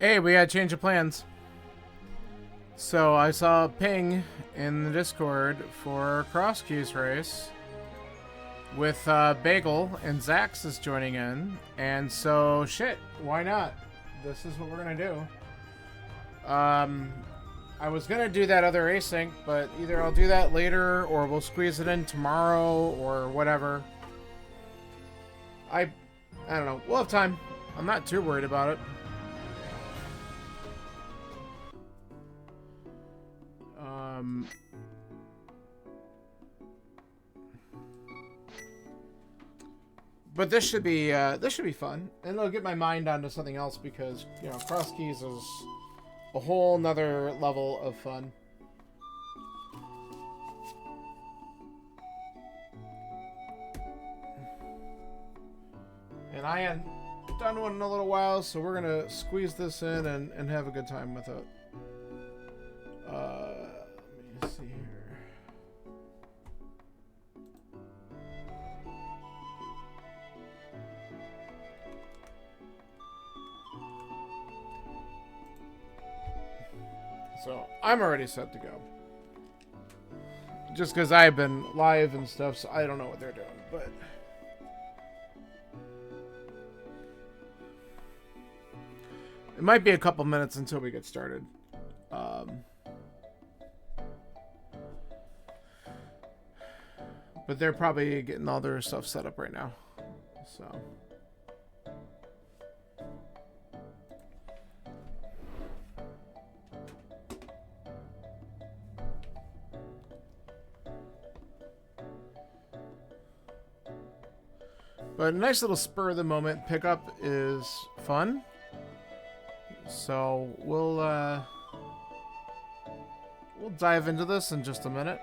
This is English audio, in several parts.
Hey, we got a change of plans. So I saw a ping in the Discord for Crosskeys race with Bagel and Zax is joining in, and so shit, why not? This is what we're gonna do. I was gonna do that other async, but either I'll do that later or we'll squeeze it in tomorrow or whatever. I don't know. We'll have time. I'm not too worried about it. But this should be fun, and it'll get my mind onto something else because Crosskeys is a whole nother level of fun. And I hadn't done one in a little while, so we're gonna squeeze this in and have a good time with it. Let me see here. So I'm already set to go. Just because I've been live and stuff, so I don't know what they're doing, but it might be a couple minutes until we get started. But they're probably getting all their stuff set up right now. So. But a nice little spur of the moment pickup is fun. So we'll dive into this in just a minute.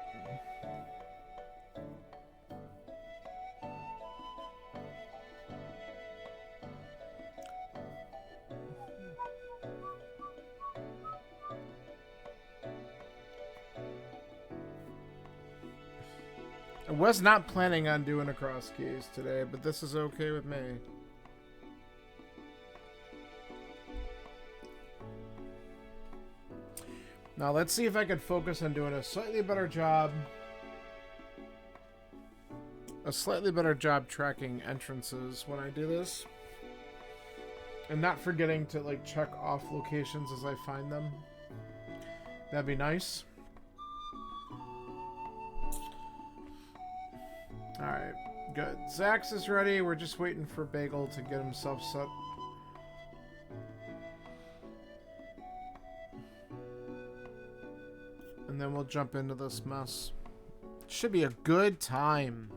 I was not planning on doing a Crosskeys today, but this is okay with me. Now let's see if I could focus on doing a slightly better job. A slightly better job tracking entrances when I do this. And not forgetting to like check off locations as I find them. That'd be nice. Alright, good. Zax is ready. We're just waiting for Bagel to get himself set. And then we'll jump into this mess. Should be a good time.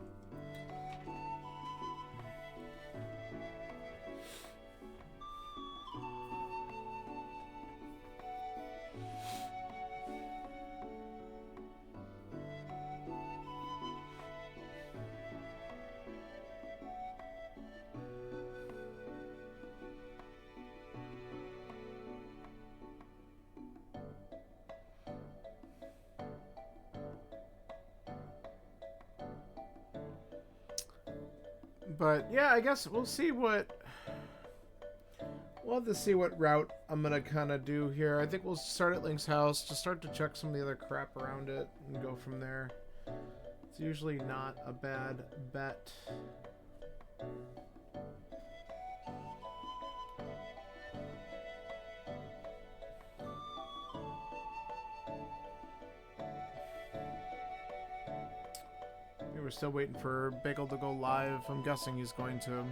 But yeah, I guess we'll see what we'll have to see what route I'm gonna kind of do here. I think we'll start at Link's house, just start to check some of the other crap around it, and go from there. It's usually not a bad bet. We're still waiting for Bagel to go live. I'm guessing he's going to.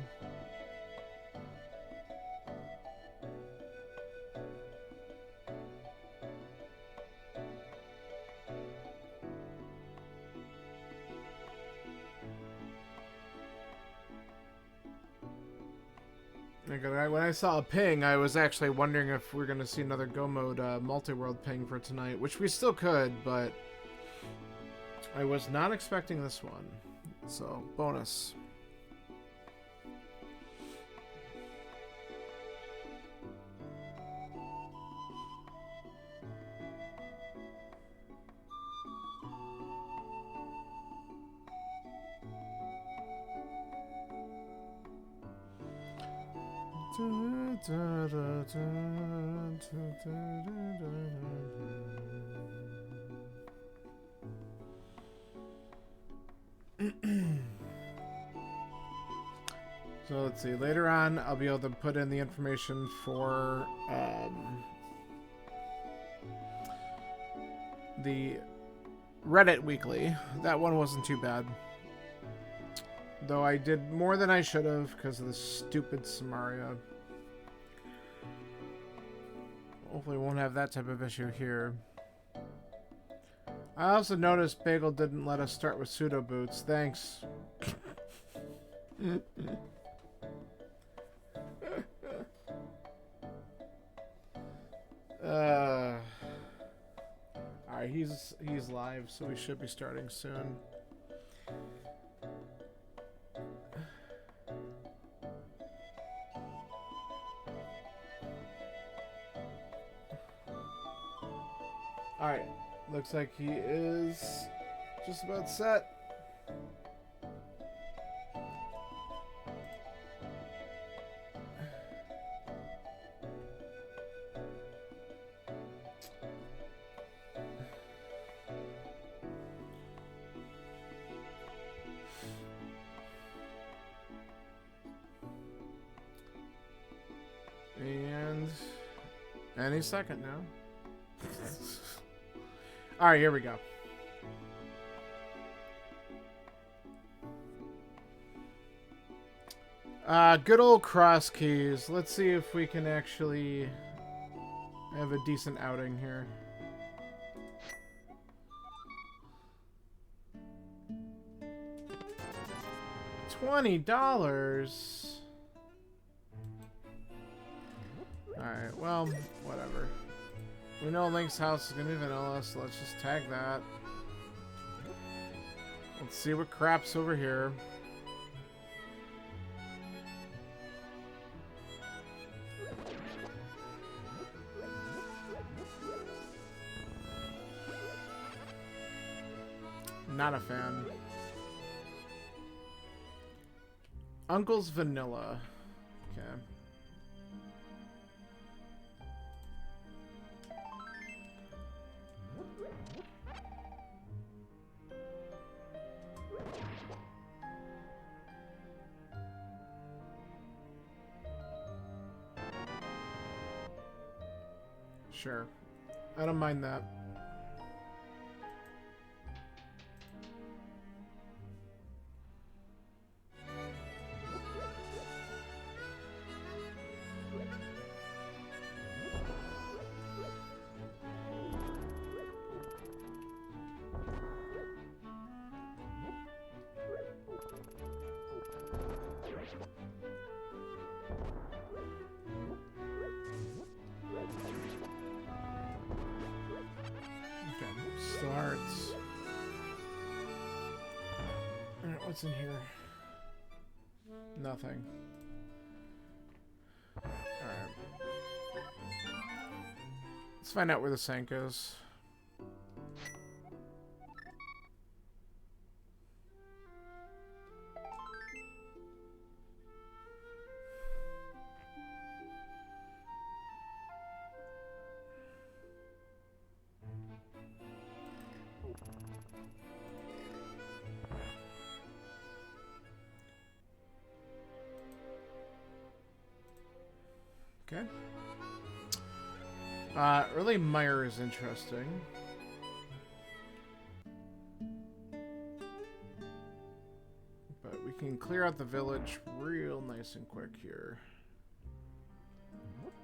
When I saw a ping, I was actually wondering if we're going to see another Go Mode multi-world ping for tonight, which we still could, but I was not expecting this one. So, bonus. So let's see. Later on, I'll be able to put in the information for the Reddit weekly. That one wasn't too bad. Though I did more than I should have because of the stupid Samaria. Hopefully won't have that type of issue here. I also noticed Bagel didn't let us start with pseudo boots. Thanks. Alright, he's live, so we should be starting soon. Alright, looks like he is just about set. And any second now. Alright, here we go. Good old Crosskeys. Let's see if we can actually have a decent outing here. $20. Alright, well, whatever. We know Link's house is gonna be vanilla, so let's just tag that. Let's see what crap's over here. Not a fan. Uncle's vanilla. Okay. Sure. I don't mind that. Starts. Alright, what's in here? Nothing. Alright. Let's find out where the sink is. Okay. Early Meyer is interesting. But we can clear out the village real nice and quick here.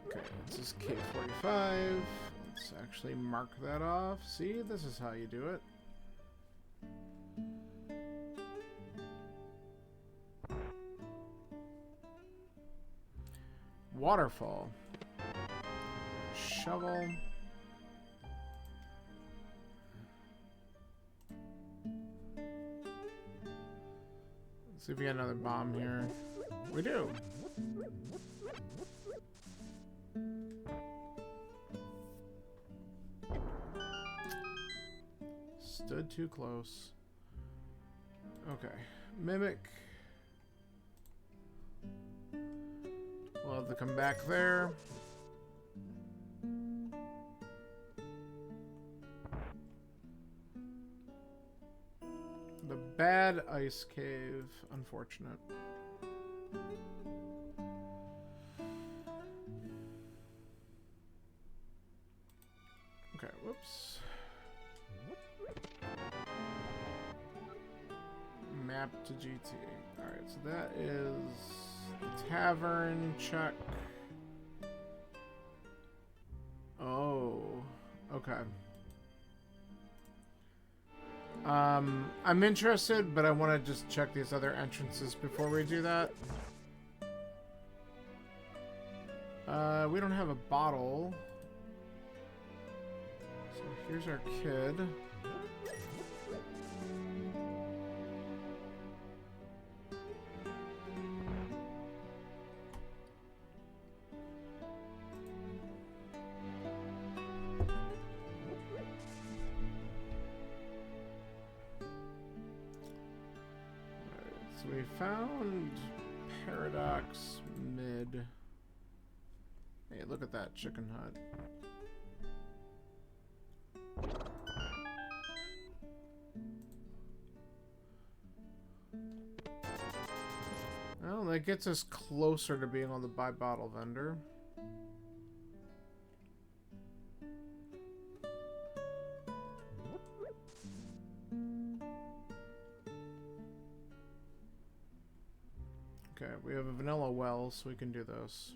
Okay, this is K45. Let's actually mark that off. See, this is how you do it. Waterfall. Shovel. Let's see if we get another bomb here. We do. Stood too close. Okay. Mimic. Well, love to come back there. The bad ice cave. Unfortunate. Okay, whoops. Map to GT. Alright, so that is the tavern. Check. Oh, okay. I'm interested, but I want to just check these other entrances before we do that. We don't have a bottle. So here's our kid. So we found Paradox Mid. Hey, look at that chicken hut. Well, that gets us closer to being able to buy bottle vendor. Okay, we have a vanilla well, so we can do this.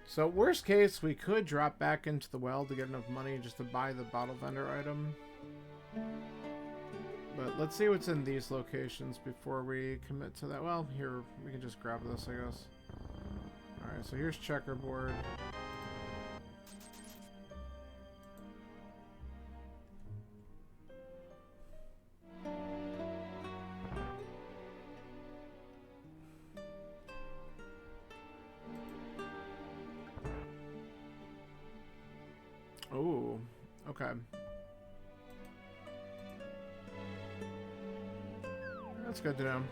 So worst case, we could drop back into the well to get enough money just to buy the bottle vendor item. But let's see what's in these locations before we commit to that. Well, here, we can just grab this, I guess. Alright, so here's checkerboard. Oh, okay. That's good to know.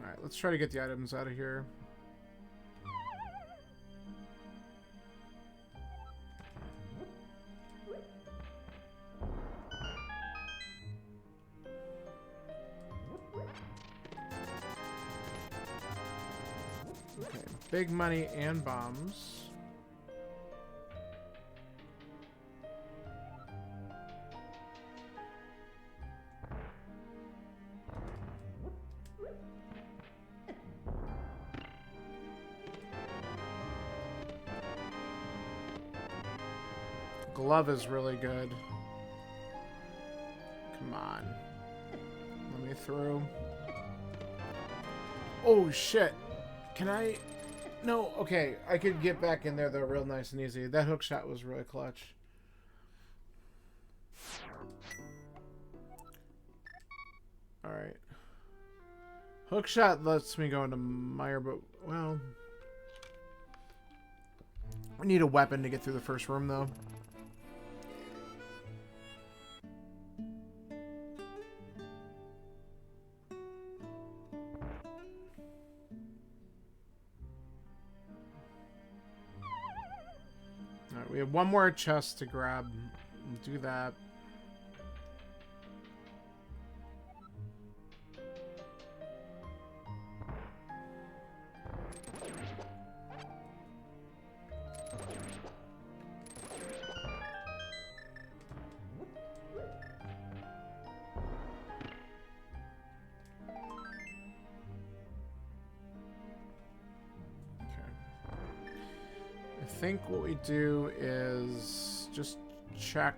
Alright, let's try to get the items out of here. Big money and bombs. Glove is really good. Come on. Let me through. Oh shit. Can I... No, okay. I could get back in there though real nice and easy. That hook shot was really clutch. Alright. Hook shot lets me go into Meyer, but, well... I need a weapon to get through the first room though. Alright, we have one more chest to grab. Do that. I think what we do is just check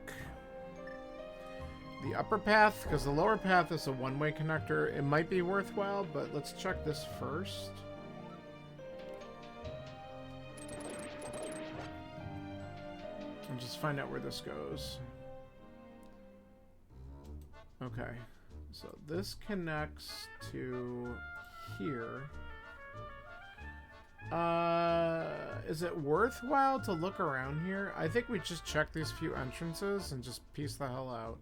the upper path, because the lower path is a one-way connector. It might be worthwhile, but let's check this first. And just find out where this goes. Okay, so this connects to here. Is it worthwhile to look around here? I think we just check these few entrances and just piece the hell out.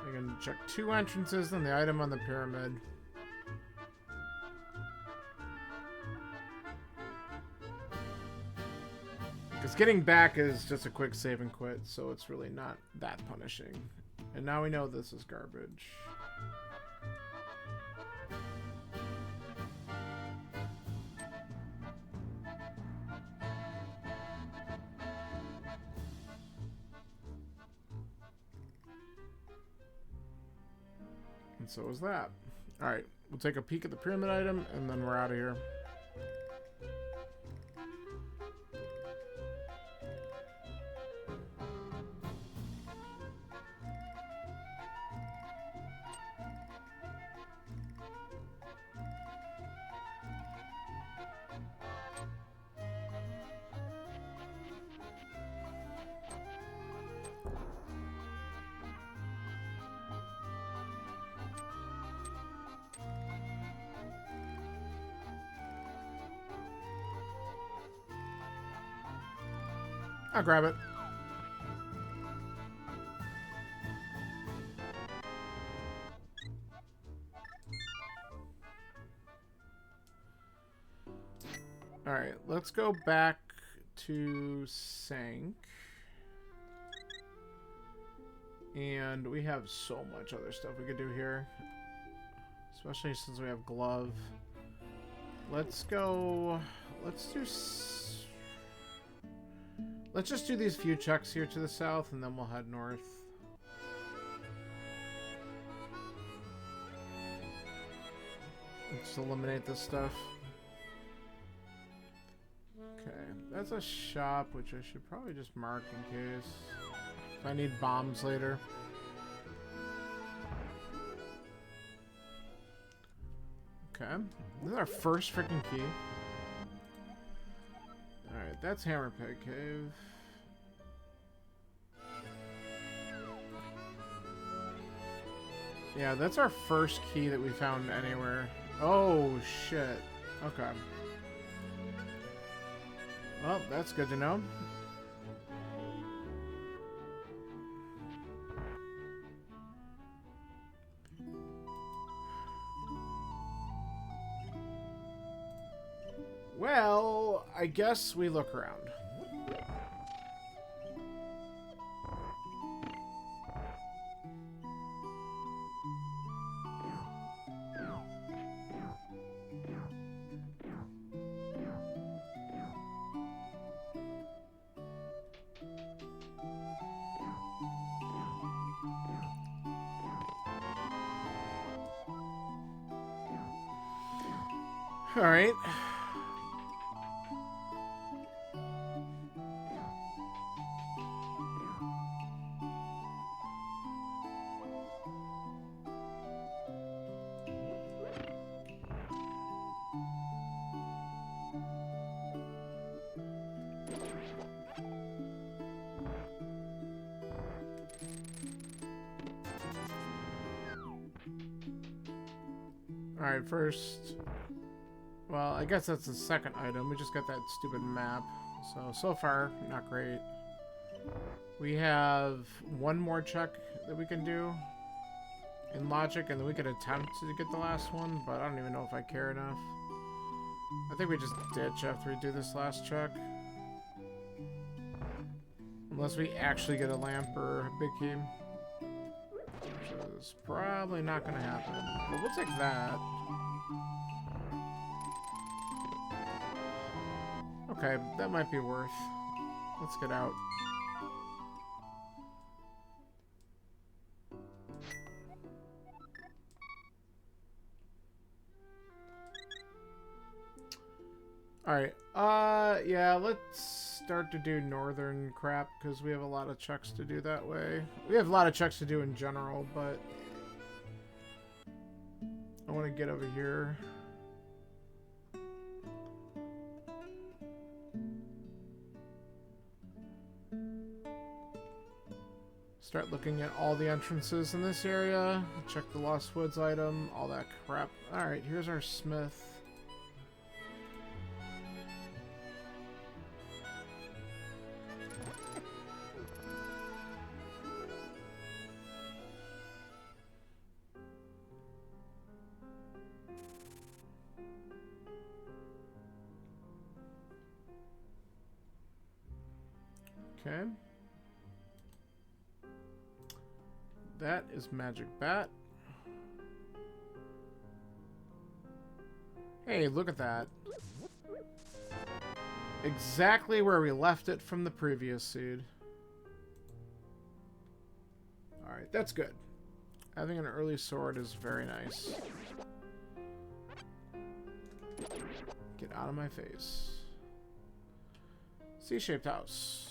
We can check 2 entrances and the item on the pyramid. Because getting back is just a quick save and quit, so it's really not that punishing. And now we know this is garbage. And so is that. Alright, we'll take a peek at the pyramid item, and then we're out of here. I'll grab it. Alright, let's go back to Sank. And we have so much other stuff we could do here. Especially since we have Glove. Let's go... Let's just do these few checks here to the south, and then we'll head north. Let's eliminate this stuff. Okay, that's a shop, which I should probably just mark in case. If I need bombs later. Okay, this is our first freaking key. Alright, that's Hammerpeg Cave. Yeah, that's our first key that we found anywhere. Oh, shit. Okay. Well, that's good to know. Well, I guess we look around. All right. All right, first. Well, I guess that's the second item. We just got that stupid map. So far, not great. We have one more check that we can do in logic, and then we could attempt to get the last one, but I don't even know if I care enough. I think we just ditch after we do this last check. Unless we actually get a lamp or a big key. Which is probably not going to happen. But we'll take that. Okay, that might be worth. Let's get out. Alright, yeah, let's start to do northern crap, because we have a lot of checks to do that way. We have a lot of checks to do in general, but I want to get over here. Start looking at all the entrances in this area. Check the Lost Woods item, all that crap. Alright, here's our smith. Okay. That is Magic Bat. Hey, look at that. Exactly where we left it from the previous seed. Alright, that's good. Having an early sword is very nice. Get out of my face. C-shaped house.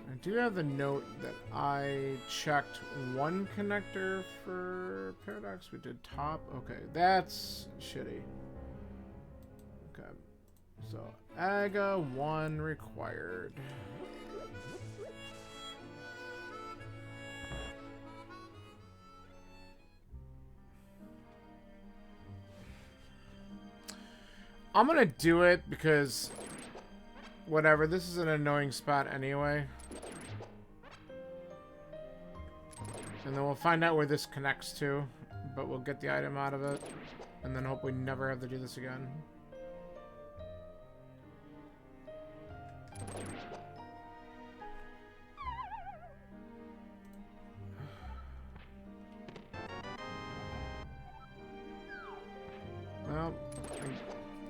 I do have the note that I checked one connector for Paradox. We did top. Okay, that's shitty. Okay, so AGA 1 required. I'm gonna do it because whatever, this is an annoying spot anyway. And then we'll find out where this connects to, but we'll get the item out of it, and then hope we never have to do this again. Well,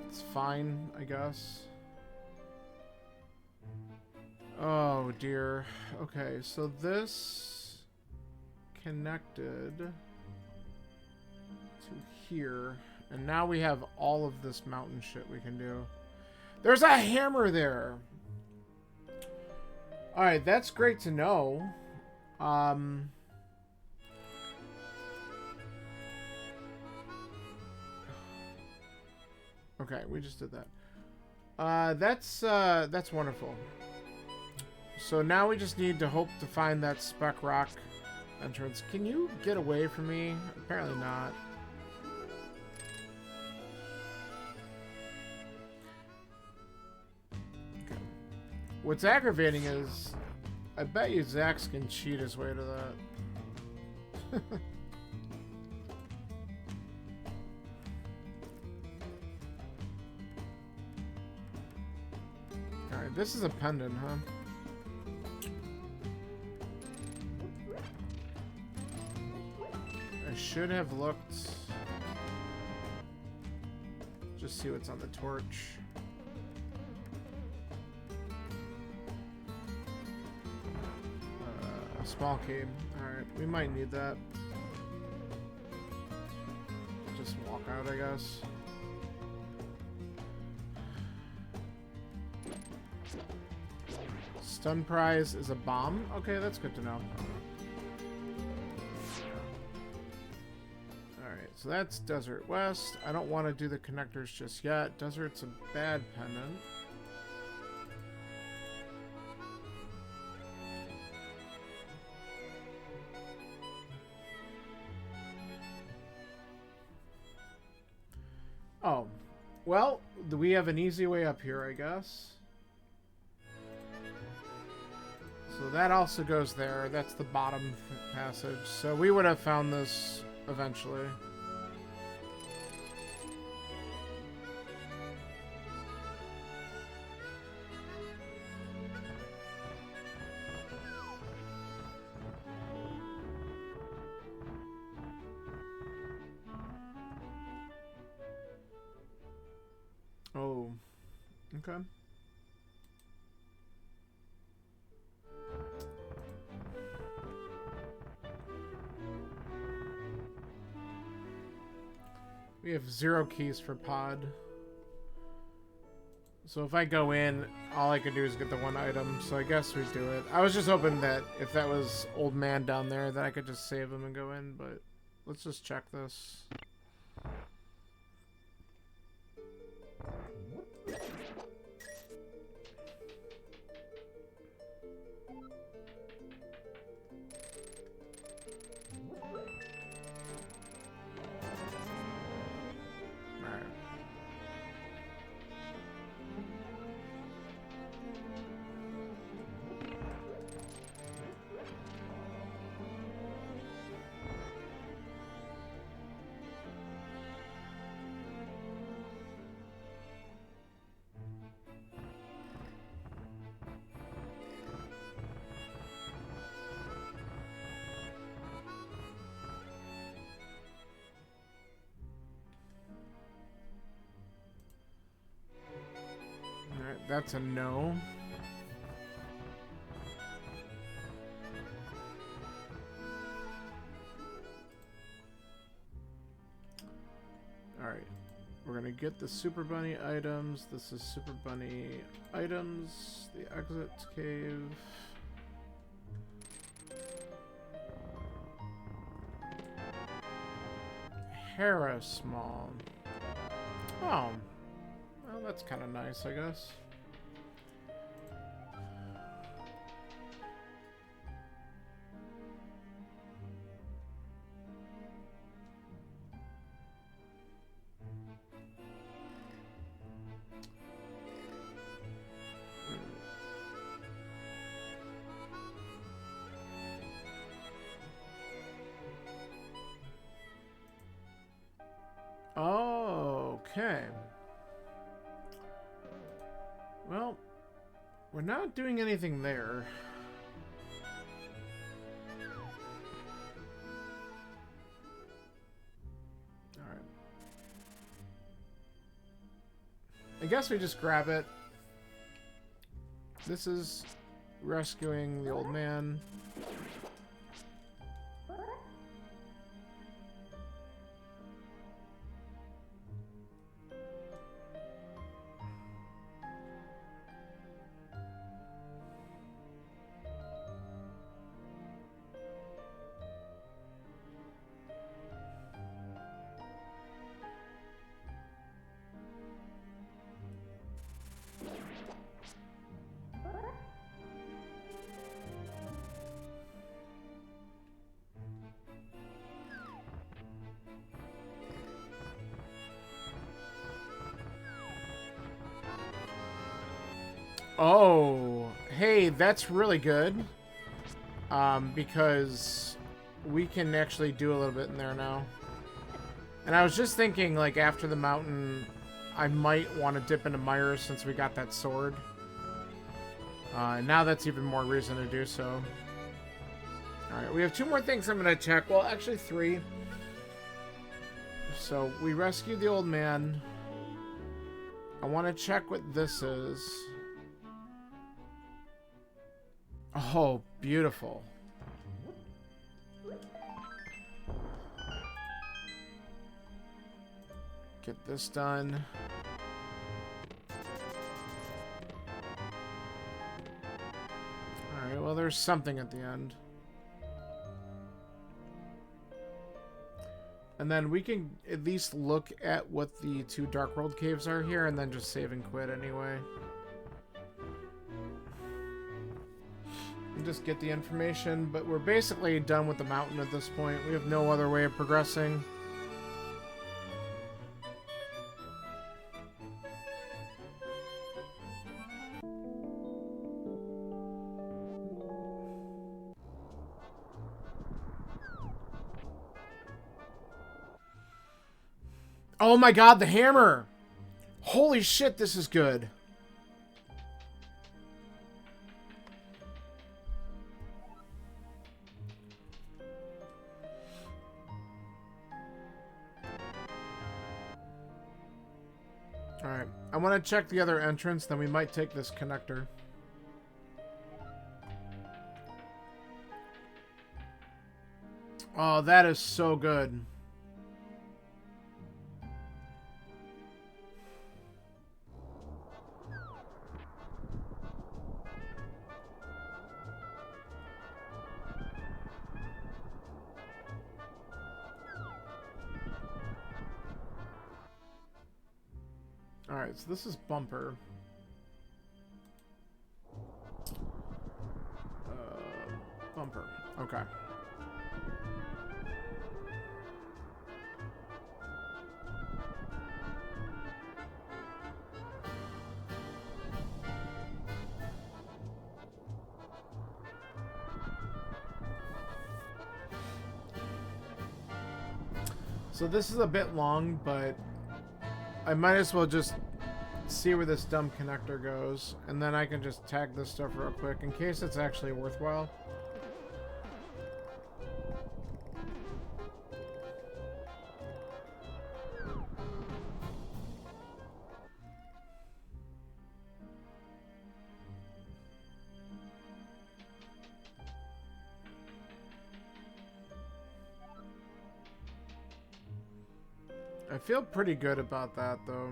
it's fine, I guess. Oh dear. Okay, so this connected to here, and now we have all of this mountain shit we can do. There's a hammer there. Alright, that's great to know. Okay, we just did that. That's wonderful. So now we just need to hope to find that spec rock entrance. Can you get away from me? Apparently not. Okay. What's aggravating is I bet you Zax can cheat his way to that. Alright, this is a pendant, huh? I should have looked. Just see what's on the torch. A small key. Alright, we might need that. Just walk out, I guess. Stun prize is a bomb? Okay, that's good to know. So that's Desert West. I don't want to do the connectors just yet. Desert's a bad pendant. Oh. Well, we have an easy way up here, I guess. So that also goes there. That's the bottom passage. So we would have found this eventually. Okay. We have 0 keys for pod. So if I go in, all I can do is get the 1 item. So I guess we do it. I was just hoping that if that was old man down there, that I could just save him and go in. But let's just check this. Alright, that's a no. Alright, we're gonna get the Super Bunny items. This is Super Bunny items. The exit cave. Hera small. Oh. Well, that's kind of nice, I guess. Okay. Well, we're not doing anything there. Alright. I guess we just grab it. This is rescuing the old man. Oh, hey, that's really good. Because we can actually do a little bit in there now. And I was just thinking, like, after the mountain, I might want to dip into Myers since we got that sword. Now that's even more reason to do so. Alright, we have 2 more things I'm going to check. Well, actually 3. So, we rescued the old man. I want to check what this is. Oh, beautiful. Get this done. Alright, well, there's something at the end. And then we can at least look at what the 2 Dark World caves are here and then just save and quit anyway. And just get the information, but we're basically done with the mountain at this point. We have no other way of progressing. Oh my god, the hammer! Holy shit, this is good. Alright. I want to check the other entrance, then we might take this connector. Oh, that is so good. Alright, so this is bumper. Bumper. Okay. So this is a bit long, but I might as well just see where this dumb connector goes, and then I can just tag this stuff real quick in case it's actually worthwhile. I feel pretty good about that, though.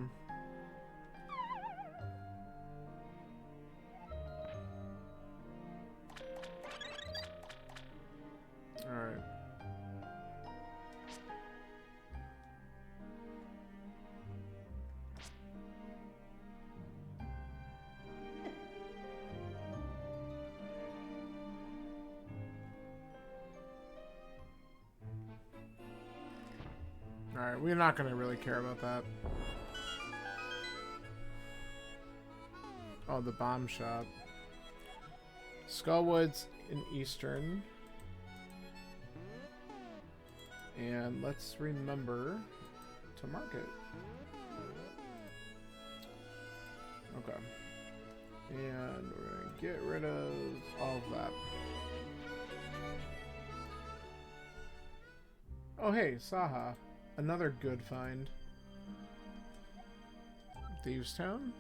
Alright. Alright, we're not going to really care about that. Oh, the bomb shop. Skullwoods in Eastern. And let's remember to mark it. Okay. And we're going to get rid of all of that. Oh, hey, Saha. Another good find. Thieves Town?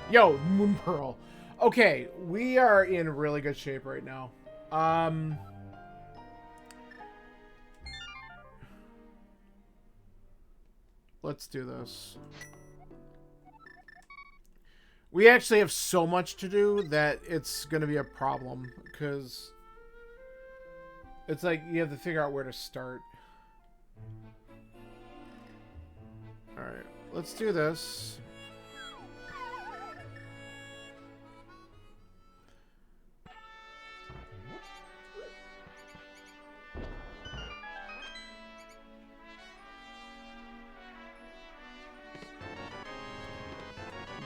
Yo, Moon Pearl. Okay, we are in really good shape right now. Let's do this. We actually have so much to do that it's going to be a problem, because it's like you have to figure out where to start. Alright, let's do this.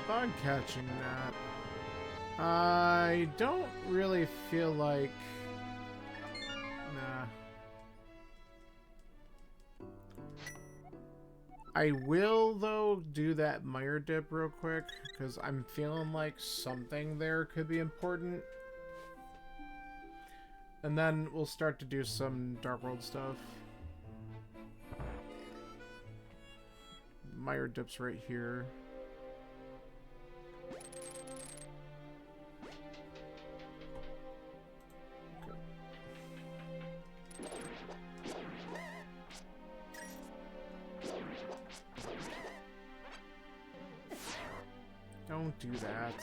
Bug catching that. I don't really feel like... Nah. I will, though, do that Mire dip real quick, because I'm feeling like something there could be important. And then we'll start to do some Dark World stuff. Mire dip's right here. Don't do that.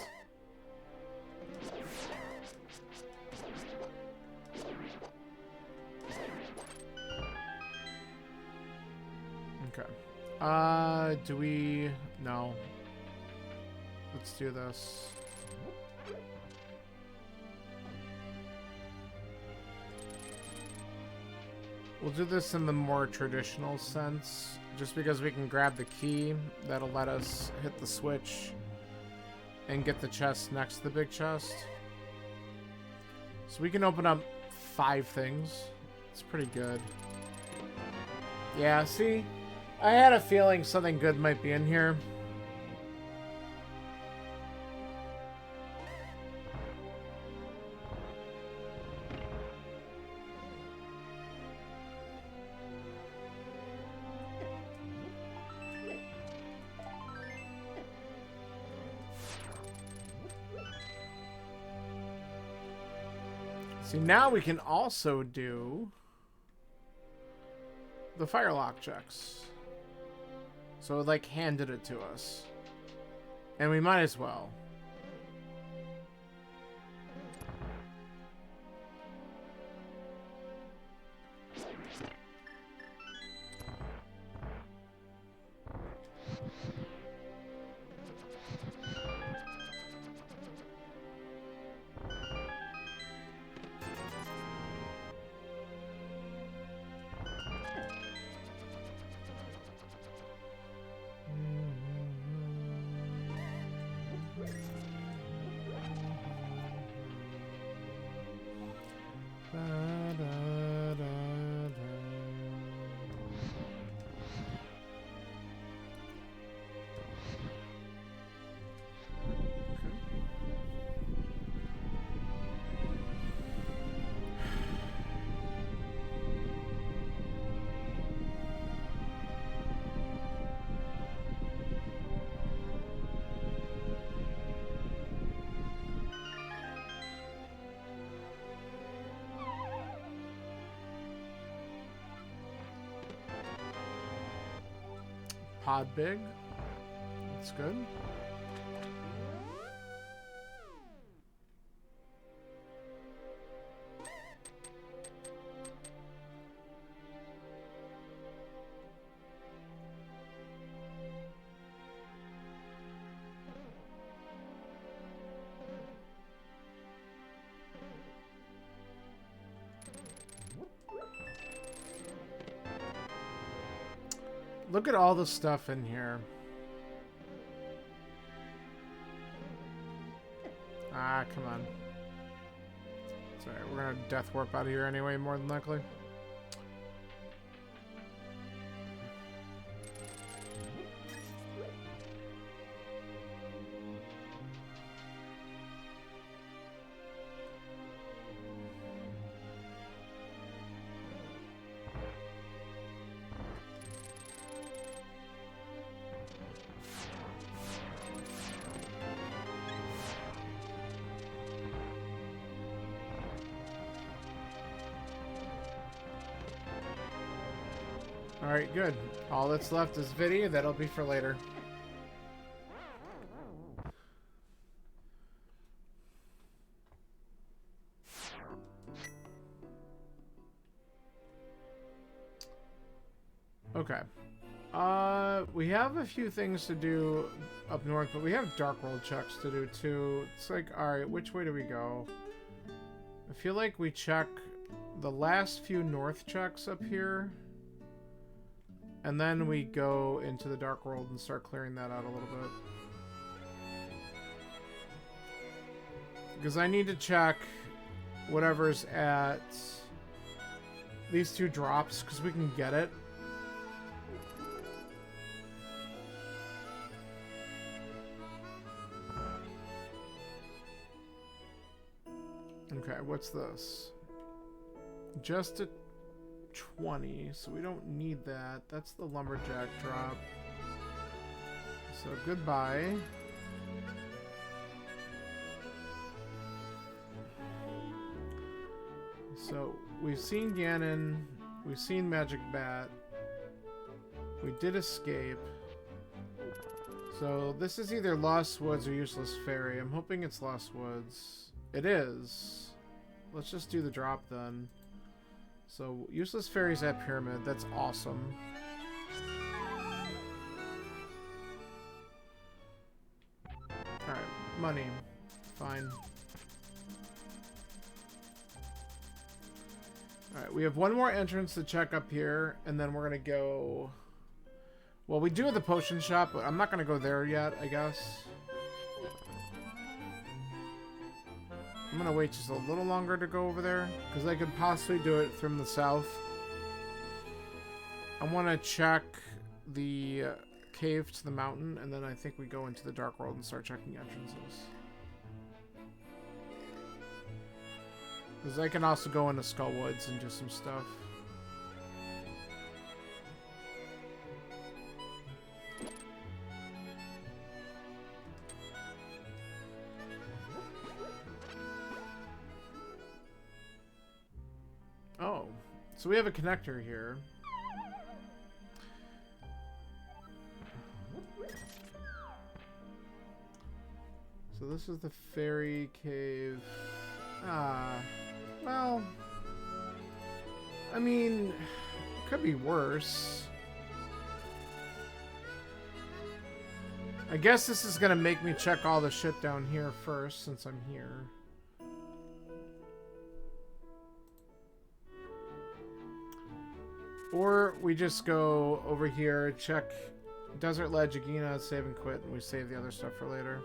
Okay. Do we... No. Let's do this. We'll do this in the more traditional sense, just because we can grab the key that'll let us hit the switch and get the chest next to the big chest. So we can open up 5 things. It's pretty good. Yeah, see? I had a feeling something good might be in here. See, now we can also do the firelock checks. So it, like, handed it to us. And we might as well. Pod big. That's good. Look at all the stuff in here. Ah, come on. It's alright, we're gonna death warp out of here anyway, more than likely. Alright, good. All that's left is video. That'll be for later. Okay. We have a few things to do up north, but we have Dark World checks to do too. It's like, alright, which way do we go? I feel like we check the last few north checks up here. And then we go into the Dark World and start clearing that out a little bit. Because I need to check whatever's at these two drops, because we can get it. Okay, what's this? Just a 20, so we don't need that. That's the lumberjack drop. So goodbye. So we've seen Ganon, we've seen Magic Bat, we did escape. So this is either Lost Woods or Useless Fairy. I'm hoping it's Lost Woods. It is. Let's just do the drop then. So, Useless Fairy's at Pyramid. That's awesome. Alright, money. Fine. Alright, we have one more entrance to check up here, and then we're gonna go... Well, we do have the potion shop, but I'm not gonna go there yet, I guess. I'm gonna wait just a little longer to go over there, because I could possibly do it from the south. I want to check the cave to the mountain, and then I think we go into the Dark World and start checking entrances. Because I can also go into Skull Woods and do some stuff. So we have a connector here. So this is the fairy cave. Well, I mean, it could be worse. I guess this is gonna make me check all the shit down here first, since I'm here. Or we just go over here, check Desert Ledge, Agina, save and quit, and we save the other stuff for later.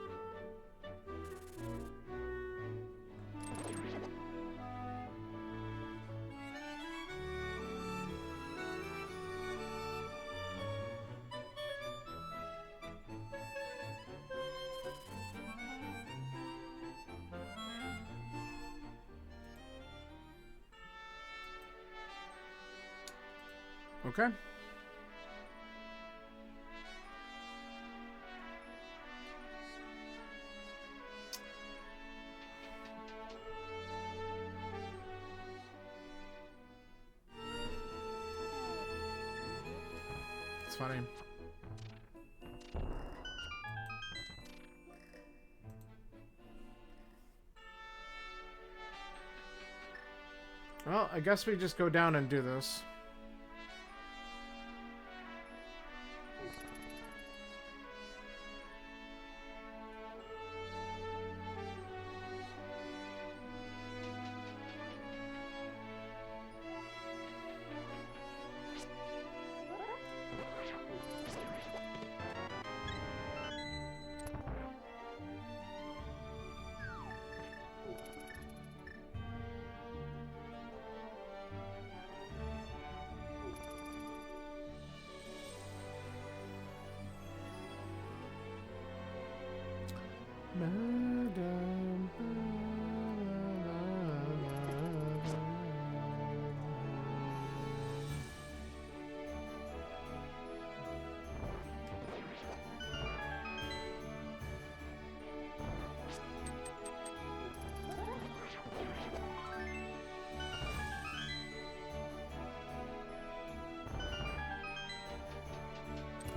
Okay. It's funny. Well, I guess we just go down and do this.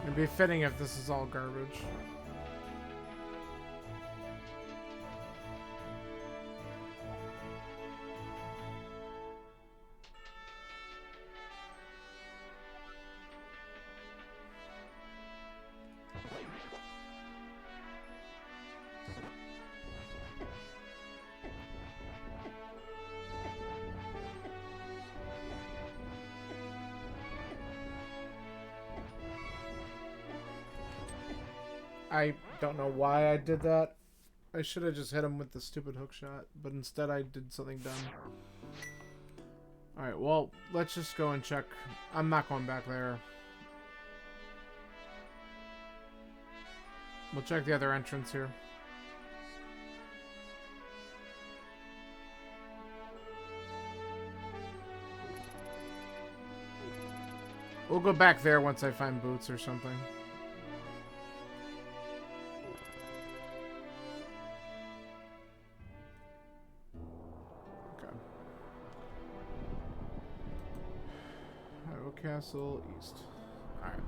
It'd be fitting if this is all garbage. I don't know why I did that. I should have just hit him with the stupid hook shot, but instead I did something dumb. Alright, well, let's just go and check. I'm not going back there. We'll check the other entrance here. We'll go back there once I find boots or something. Castle East. Alright.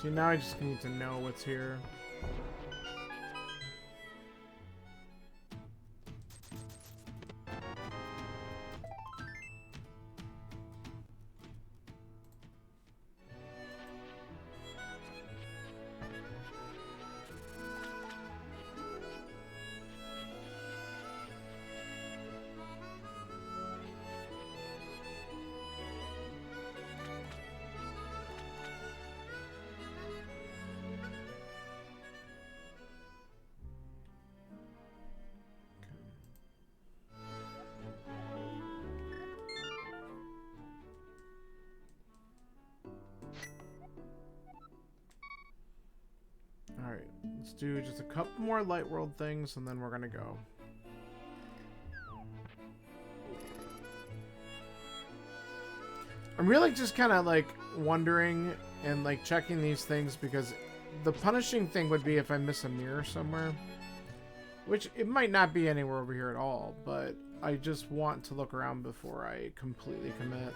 See, now I just need to know what's here. Alright, let's do just a couple more light world things and then we're gonna go. I'm really just kind of like wondering and like checking these things because the punishing thing would be if I miss a mirror somewhere. Which it might not be anywhere over here at all, but I just want to look around before I completely commit.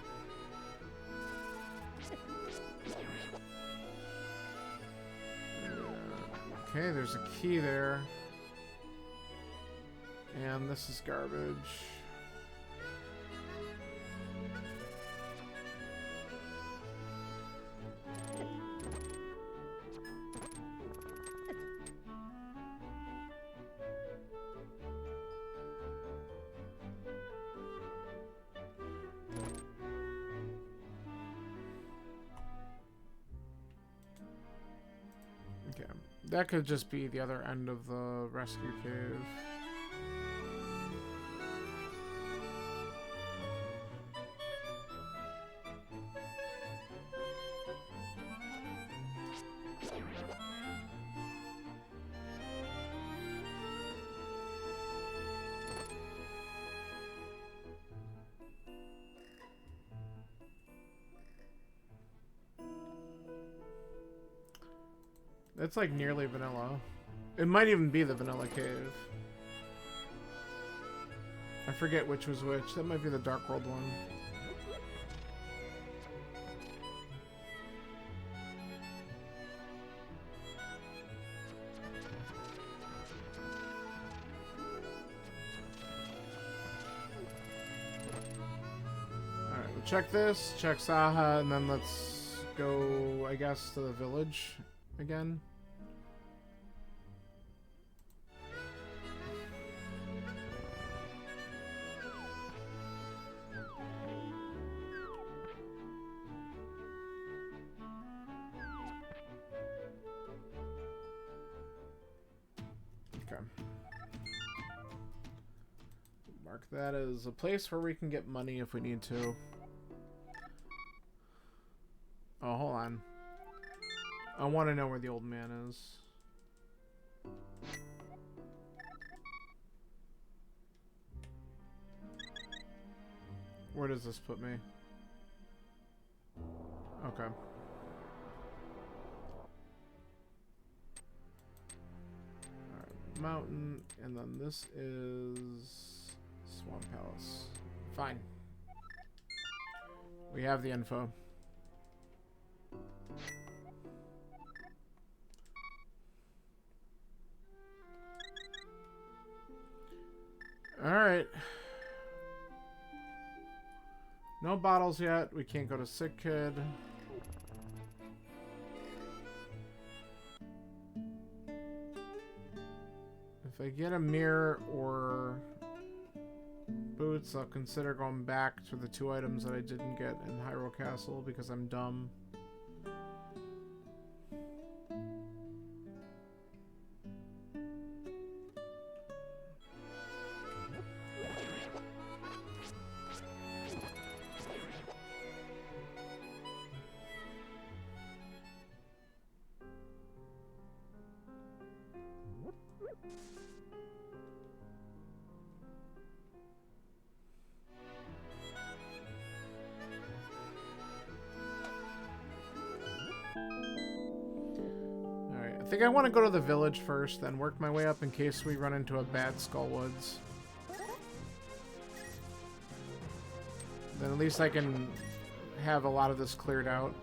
Okay, there's a key there. And this is garbage. Okay, that could just be the other end of the rescue cave. It's like nearly vanilla. It might even be the vanilla cave. I forget which was which. That might be the Dark World one. Alright, we'll check this, check Saha, and then let's go, I guess, to the village again. Okay. Mark that as a place where we can get money if we need to. Oh, hold on. I want to know where the old man is. Where does this put me? Okay. Alright, mountain, and then this is Swamp Palace. Fine. We have the info. Alright. No bottles yet. We can't go to Sick Kid. If I get a mirror or boots, I'll consider going back to the 2 items that I didn't get in Hyrule Castle because I'm dumb. I think I want to go to the village first, then work my way up in case we run into a bad Skullwoods. Then at least I can have a lot of this cleared out.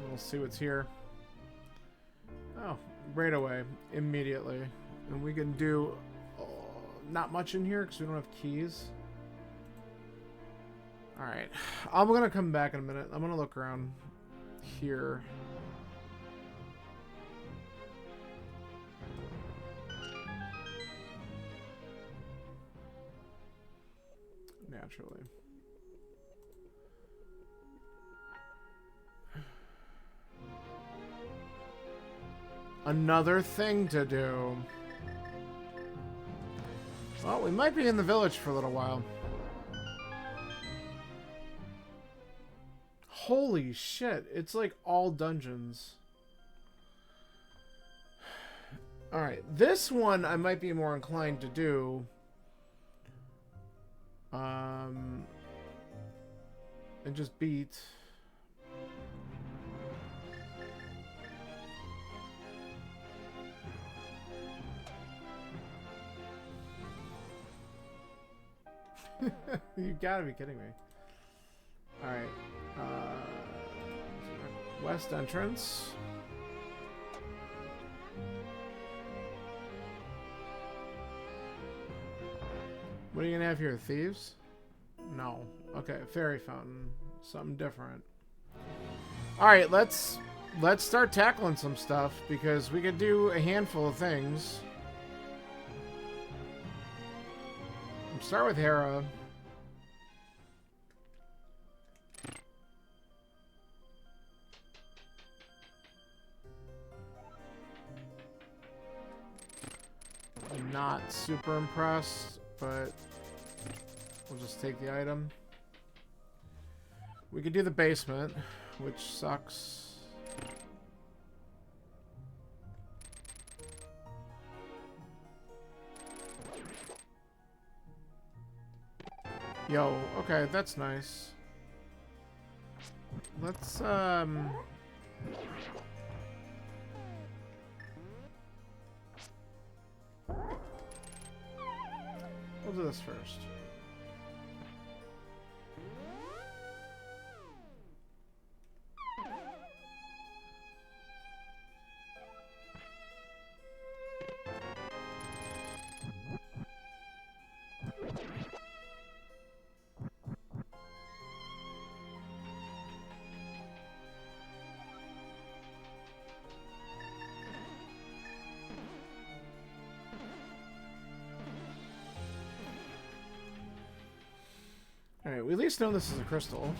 We'll see what's here. Oh, right away, immediately. And we can do not much in here because we don't have keys. Alright, I'm gonna come back in a minute. I'm gonna look around here. Naturally. Another thing to do. Well, we might be in the village for a little while. Holy shit, it's like all dungeons. Alright, this one I might be more inclined to do. And just beat. You gotta be kidding me. Alright. West entrance. What are you gonna have here? Thieves? No. Okay, fairy fountain. Something different. Alright, let's start tackling some stuff because we could do a handful of things. Start with Hera. I'm not super impressed, but we'll just take the item. We could do the basement, which sucks. Yo, okay, that's nice. Let's, we'll do this first. Alright, we at least know this is a crystal.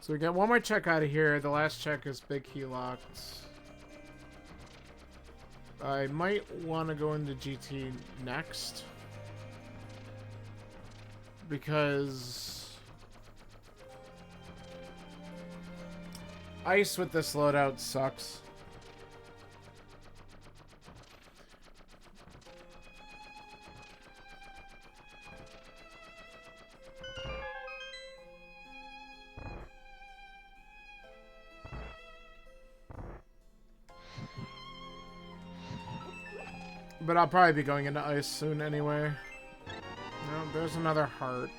So we got one more check out of here. The last check is big key locked. I might want to go into GT next. Because ice with this loadout sucks. But I'll probably be going into ice soon anyway. No, there's another heart.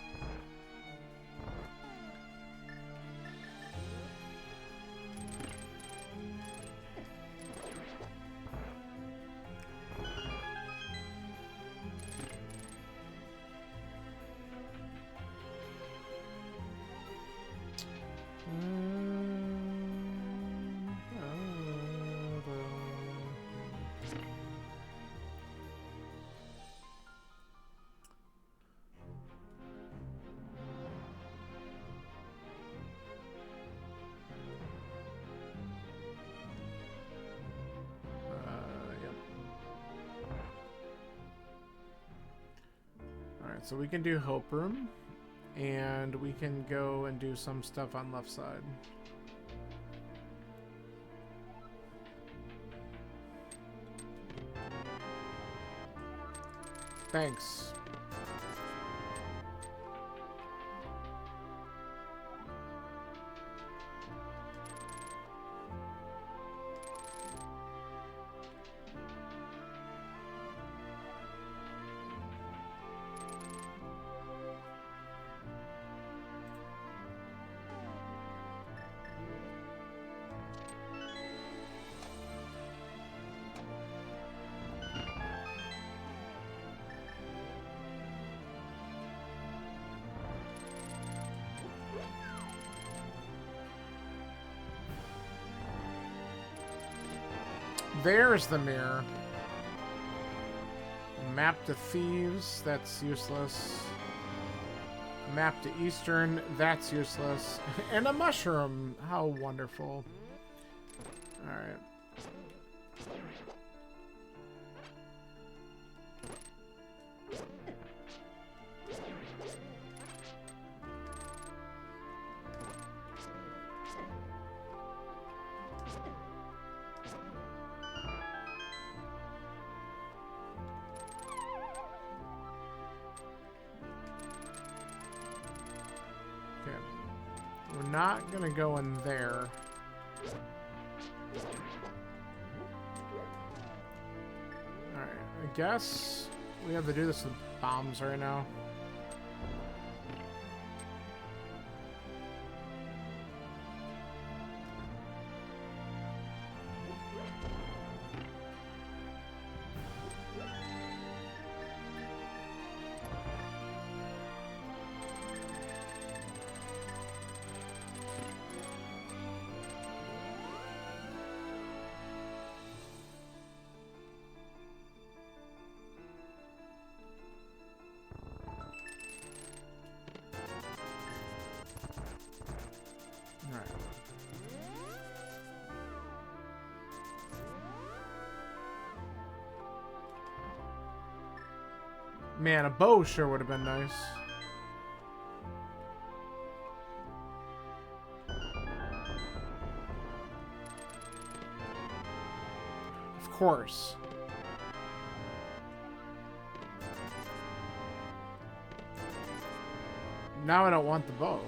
So we can do Hope Room, and we can go and do some stuff on left side. Thanks. there's the mirror. Map to Thieves, that's useless. Map to Eastern, that's useless. And a mushroom, how wonderful. Alright. We're not gonna go in there. Alright, I guess we have to do this with bombs right now. Man, a bow sure would have been nice. Of course. Now I don't want the bow.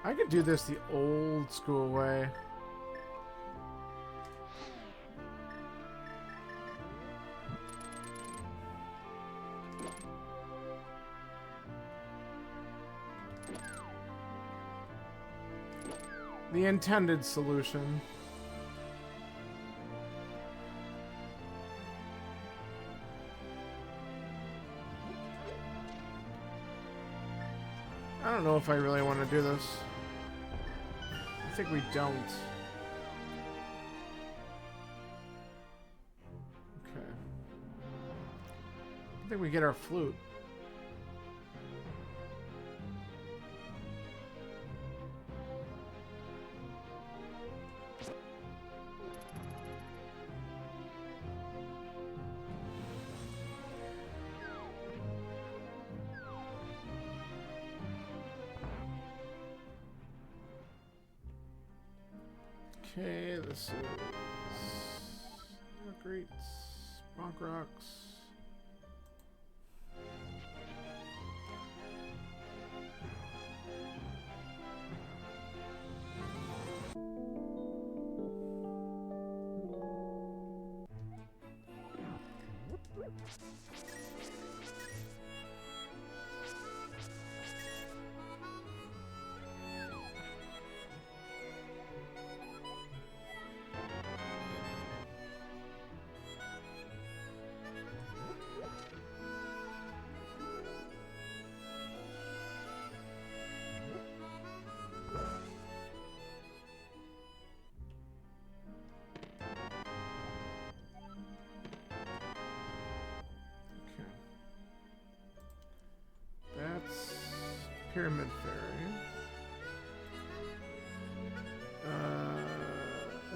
I could do this the old school way. The intended solution. I don't know if I really want to do this. I think we don't. Okay. I think we get our flute. Okay, this is great. Bonk rocks. Pyramid Fairy.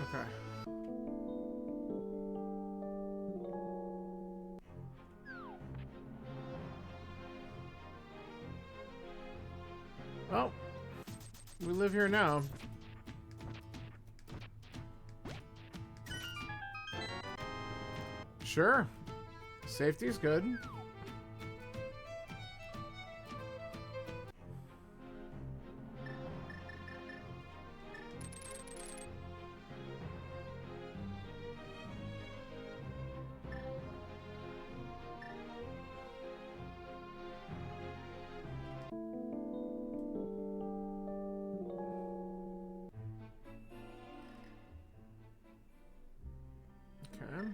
Okay. Well, we live here now. Sure. Safety's good. Okay.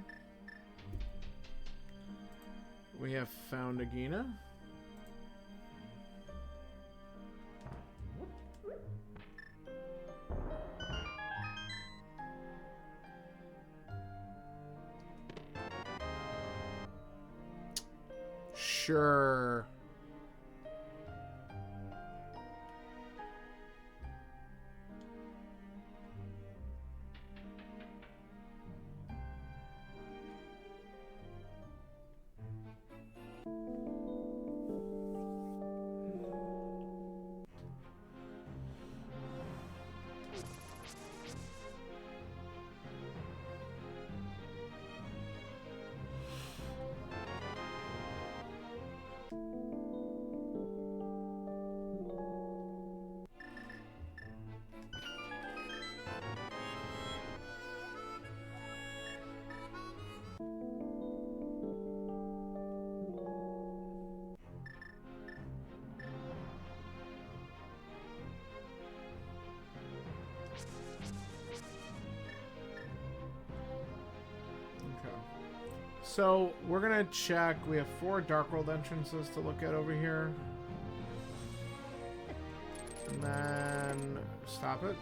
We have found Agina. Sure. So, we're gonna check. We have 4 Dark World entrances to look at over here. And then stop it.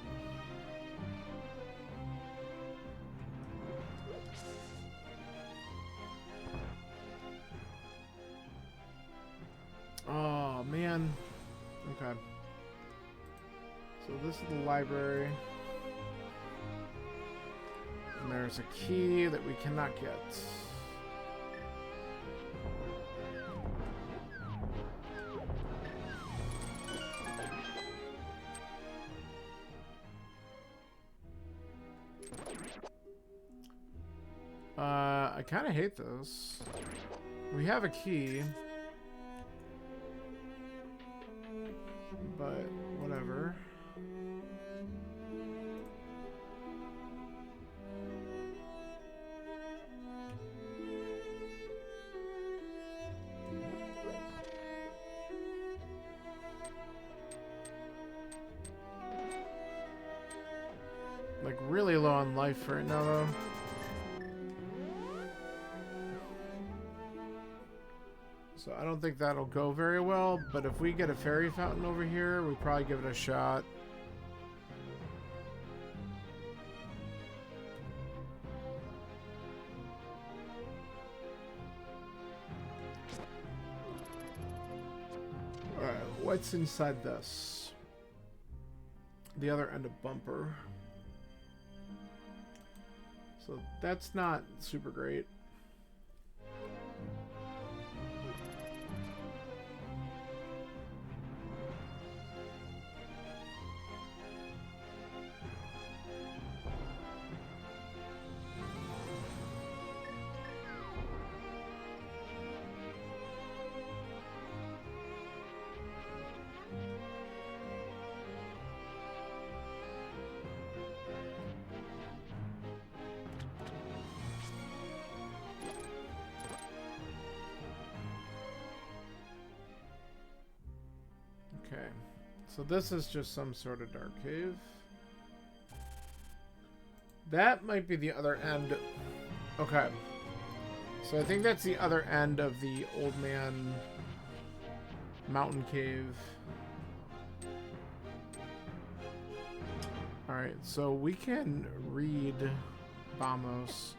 Oh, man. Okay. So this is the library. And there's a key that we cannot get. I kind of hate this. We have a key. But, whatever. Like, really low on life right now, though. So I don't think that'll go very well, but if we get a fairy fountain over here, we'll probably give it a shot. Alright, what's inside this? The other end of bumper. So that's not super great. Okay, so this is just some sort of dark cave. That might be the other end. Okay, so I think that's the other end of the old man mountain cave. Alright, so we can read Vamos.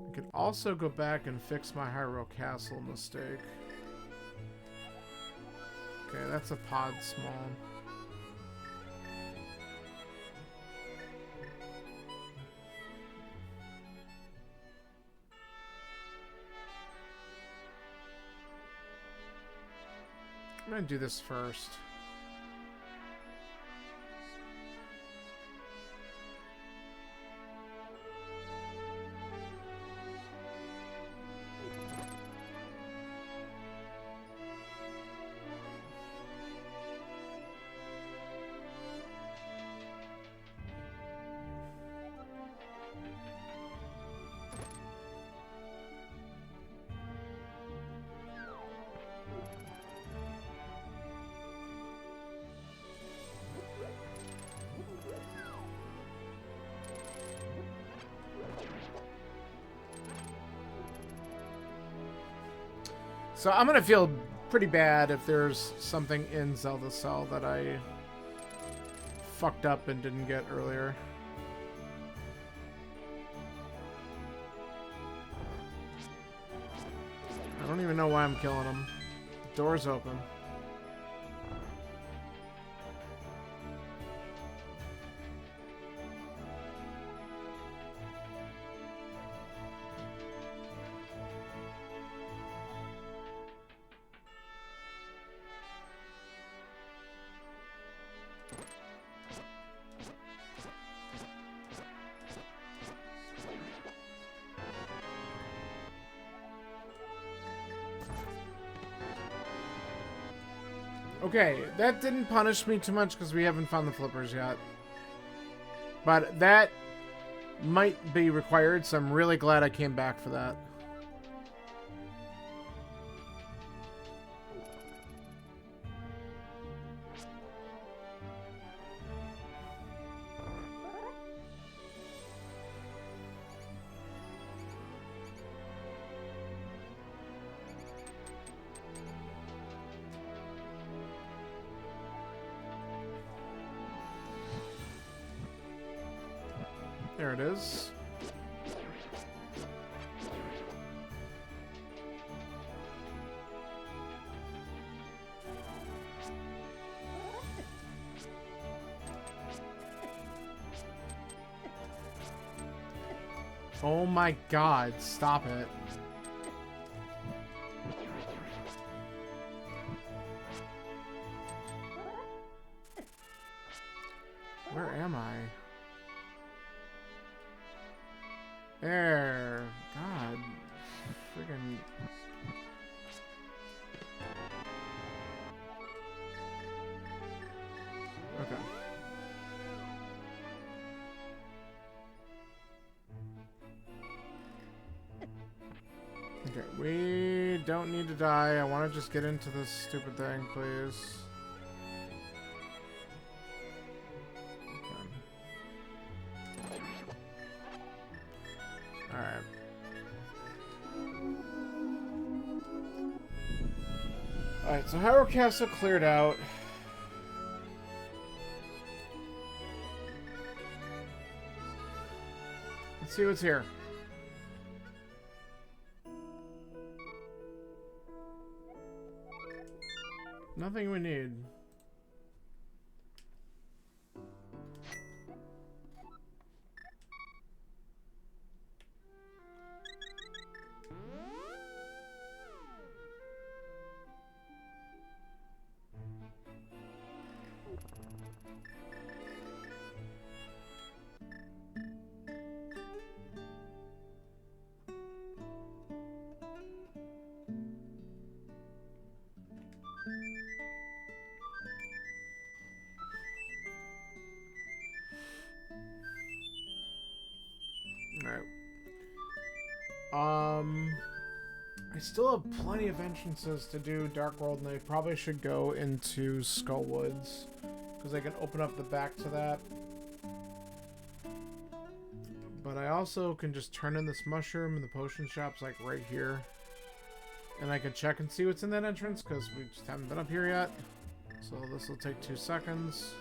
I could also go back and fix my Hyrule Castle mistake. Okay, that's a pod small. I'm gonna do this first. So I'm gonna feel pretty bad if there's something in Zelda Cell that I fucked up and didn't get earlier. I don't even know why I'm killing him. The door's open. Okay, that didn't punish me too much because we haven't found the flippers yet. But that might be required, so I'm really glad I came back for that. There it is. Oh my god, stop it. Where am I? There. God. Friggin'. Okay. Okay, we don't need to die. I want to just get into this stupid thing, please. Alright. Alright, so Hyrule Castle cleared out. Let's see what's here. Nothing we need. I still have plenty of entrances to do Dark World, and I probably should go into Skull Woods, because I can open up the back to that. But I also can just turn in this mushroom, and the potion shop's like right here. And I can check and see what's in that entrance, because we just haven't been up here yet. So this will take 2 seconds.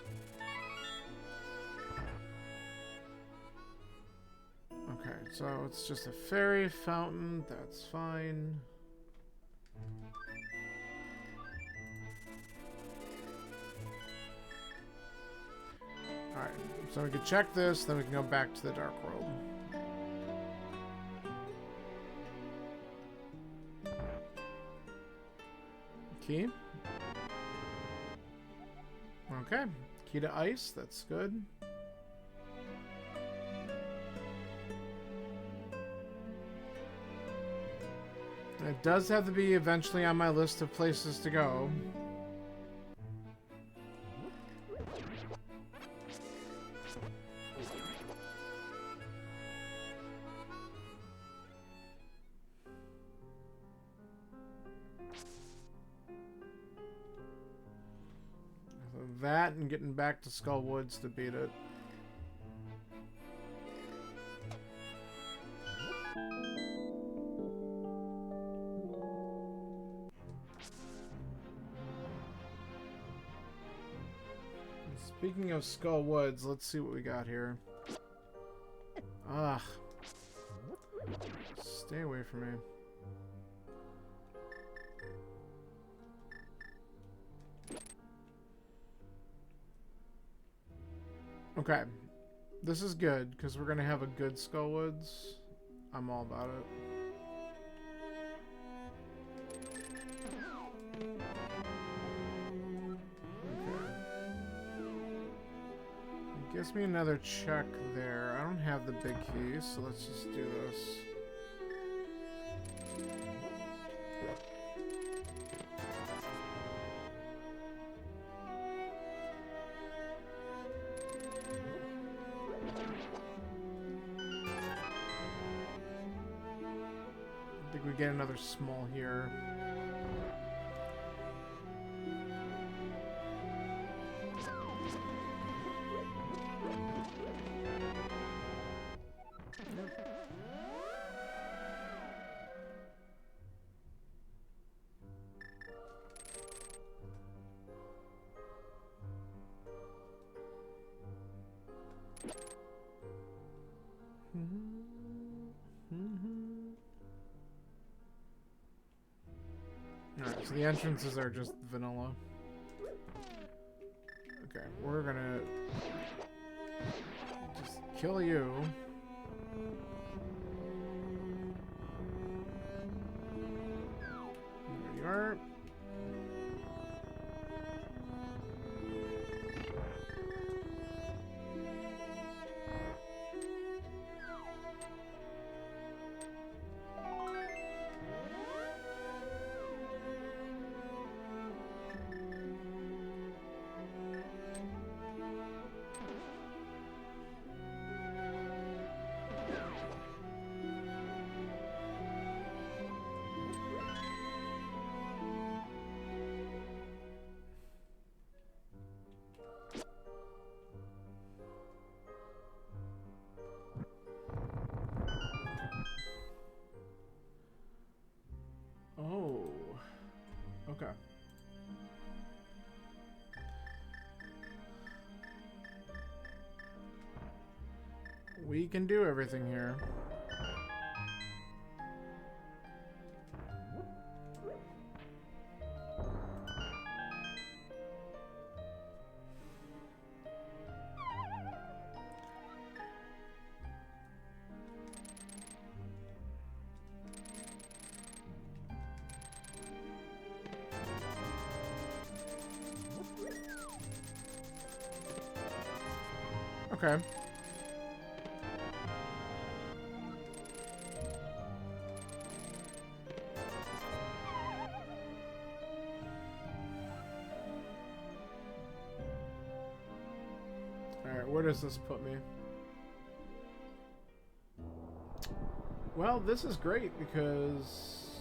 Okay, so it's just a fairy fountain, that's fine. Alright, so we can check this, then we can go back to the Dark World. Key. Okay, key to ice, that's good. It does have to be eventually on my list of places to go. So that and getting back to Skull Woods to beat it. Speaking of Skull Woods, let's see what we got here. Ugh. Stay away from me. Okay. This is good, because we're going to have a good Skull Woods. I'm all about it. Gives me another check there. I don't have the big key, so let's just do this. I think we get another small here. Alright, so the entrances are just vanilla. Okay, we're gonna just kill you. There you are. Oh, okay. We can do everything here. Okay. Alright, where does this put me? Well, this is great because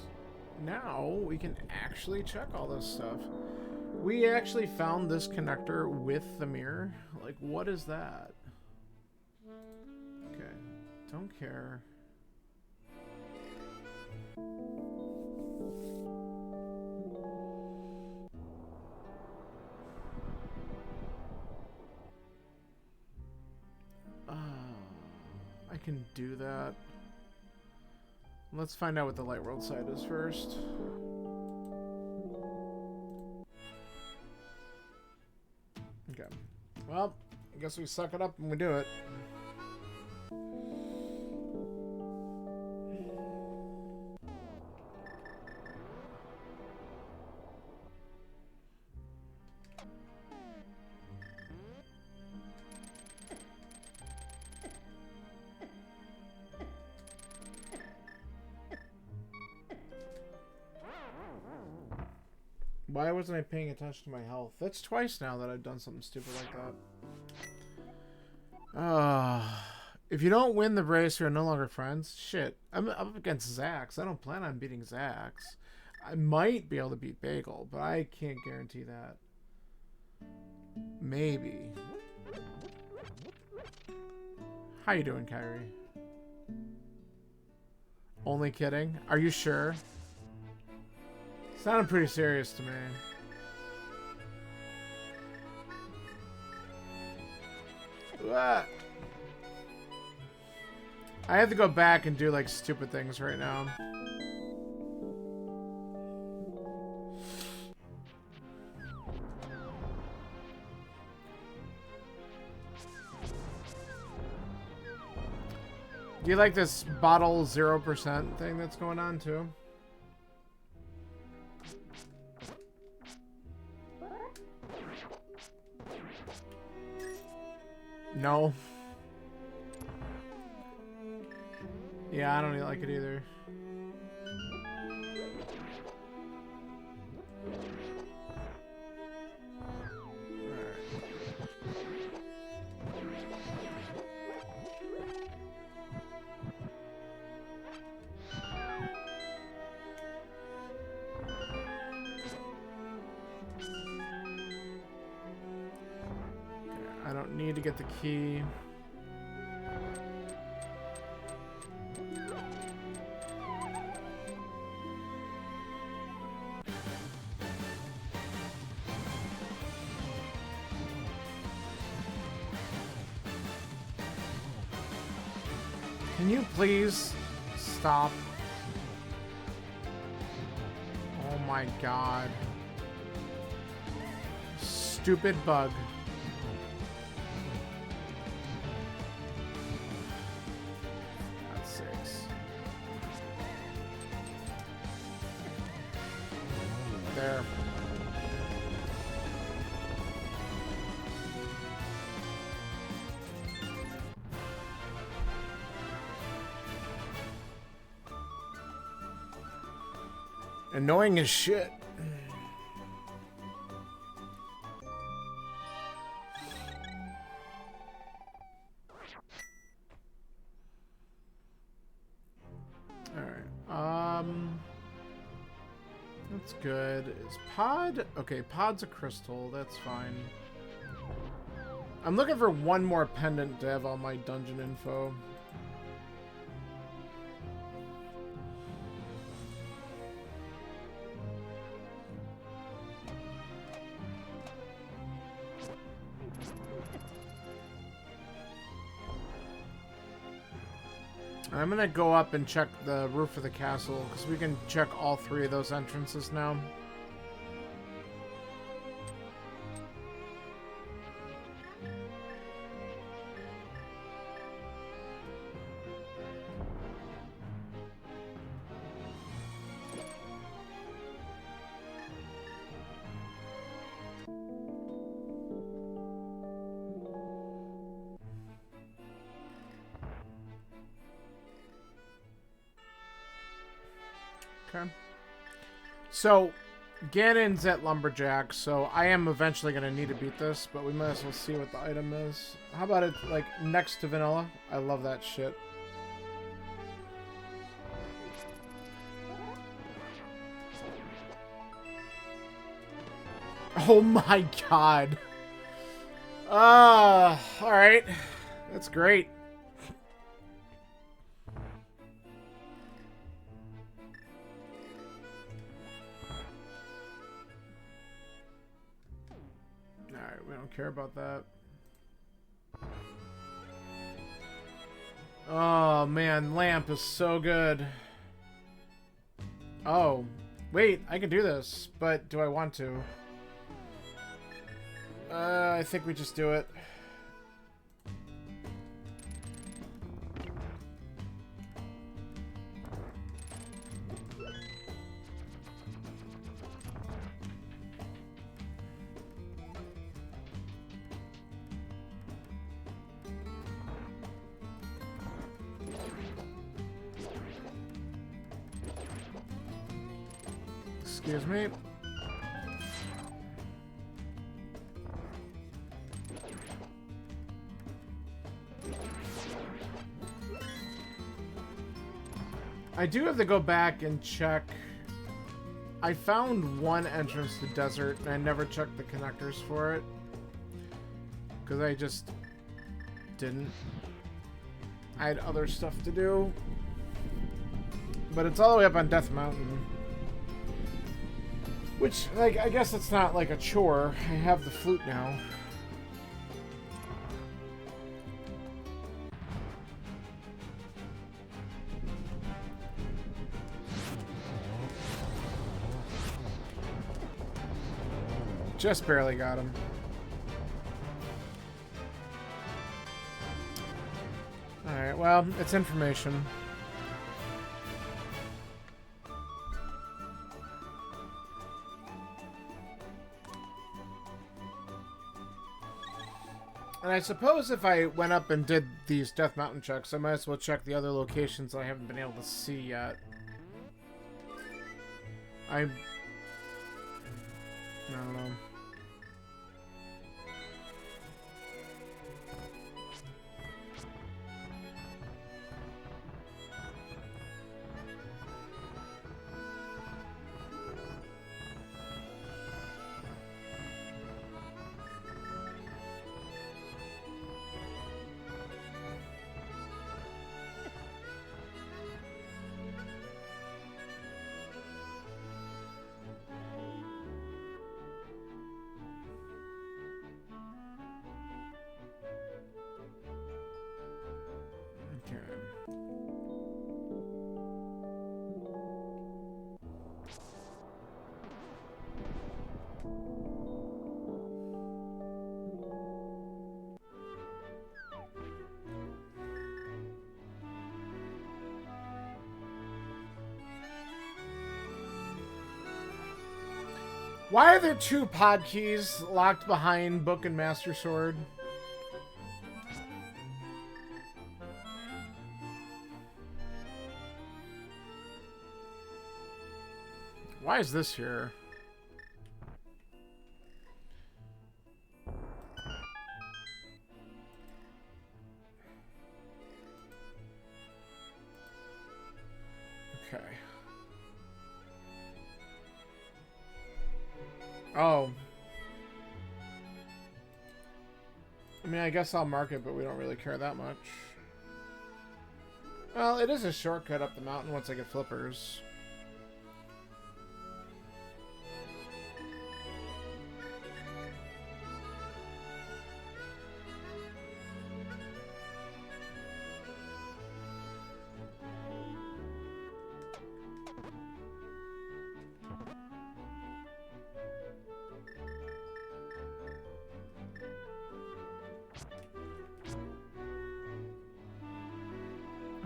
now we can actually check all this stuff. We actually found this connector with the mirror. Like, what is that? Okay, don't care. I can do that. Let's find out what the light world side is first. Okay. Well, I guess we suck it up and we do it. Why wasn't I paying attention to my health? That's twice now that I've done something stupid like that. If you don't win the race, you're no longer friends. Shit. I'm up against Zax. I don't plan on beating Zax. I might be able to beat Bagel, but I can't guarantee that. Maybe. How you doing, Kyrie? Only kidding? Are you sure? Sounded pretty serious to me. Ah. I have to go back and do like stupid things right now. Do you like this bottle 0% thing that's going on too? No. Yeah, I don't really like it either. I don't need to get the key. Can you please stop? Oh my god. Stupid bug. There. Annoying as shit. Alright. That's good. Is pod? Okay, pod's a crystal. That's fine. I'm looking for one more pendant to have all my dungeon info. I'm gonna go up and check the roof of the castle, because we can check all three of those entrances now. Okay. So, Ganon's at Lumberjack, so I am eventually going to need to beat this, but we might as well see what the item is. How about it, like, next to vanilla? I love that shit. Oh my god. Alright. That's great. Alright, we don't care about that. Oh man, lamp is so good. Oh, wait, I can do this, but do I want to? I think we just do it. Excuse me. I do have to go back and check. I found one entrance to desert and I never checked the connectors for it. Because I just didn't. I had other stuff to do. But it's all the way up on Death Mountain. Which, like, I guess it's not like a chore. I have the flute now. Just barely got him. Alright, well, it's information. And I suppose if I went up and did these Death Mountain checks, I might as well check the other locations I haven't been able to see yet. I don't know. Why are there two pod keys locked behind Book and Master Sword? Why is this here? Okay. Oh. I mean, I guess I'll mark it, but we don't really care that much. Well, it is a shortcut up the mountain once I get flippers.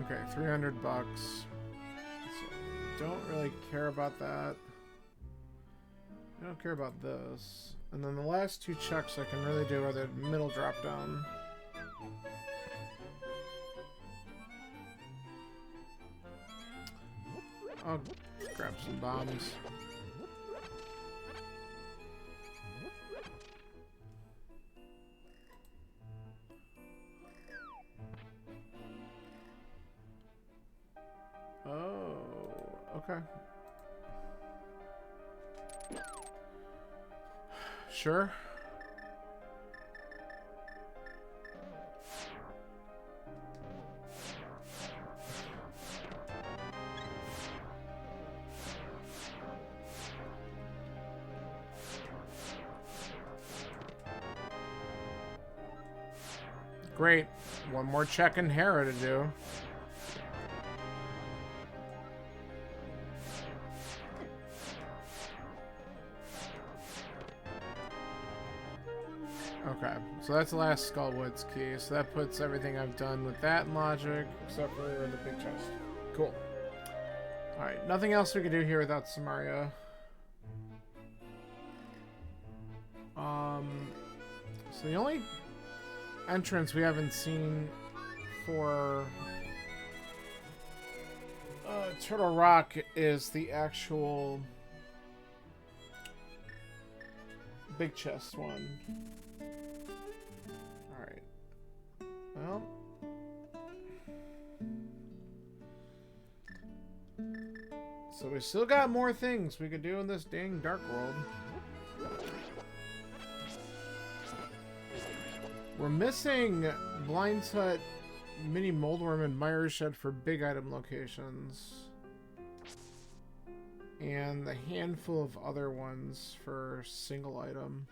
Okay, 300 bucks. So, don't really care about that. I don't care about this. And then the last two checks I can really do are the middle drop down. I'll grab some bombs. Okay. Sure. Great. One more check in Hera to do. Okay, so that's the last Skullwoods key. So that puts everything I've done with that in logic, except for the big chest. Cool. Alright, nothing else we can do here without Samaria. So the only entrance we haven't seen for Turtle Rock is the actual big chest one. Alright. Well. So we still got more things we could do in this dang Dark World. We're missing Blind's Hut, Mini Moldworm, and Myers Shed for big item locations. And a handful of other ones for single item.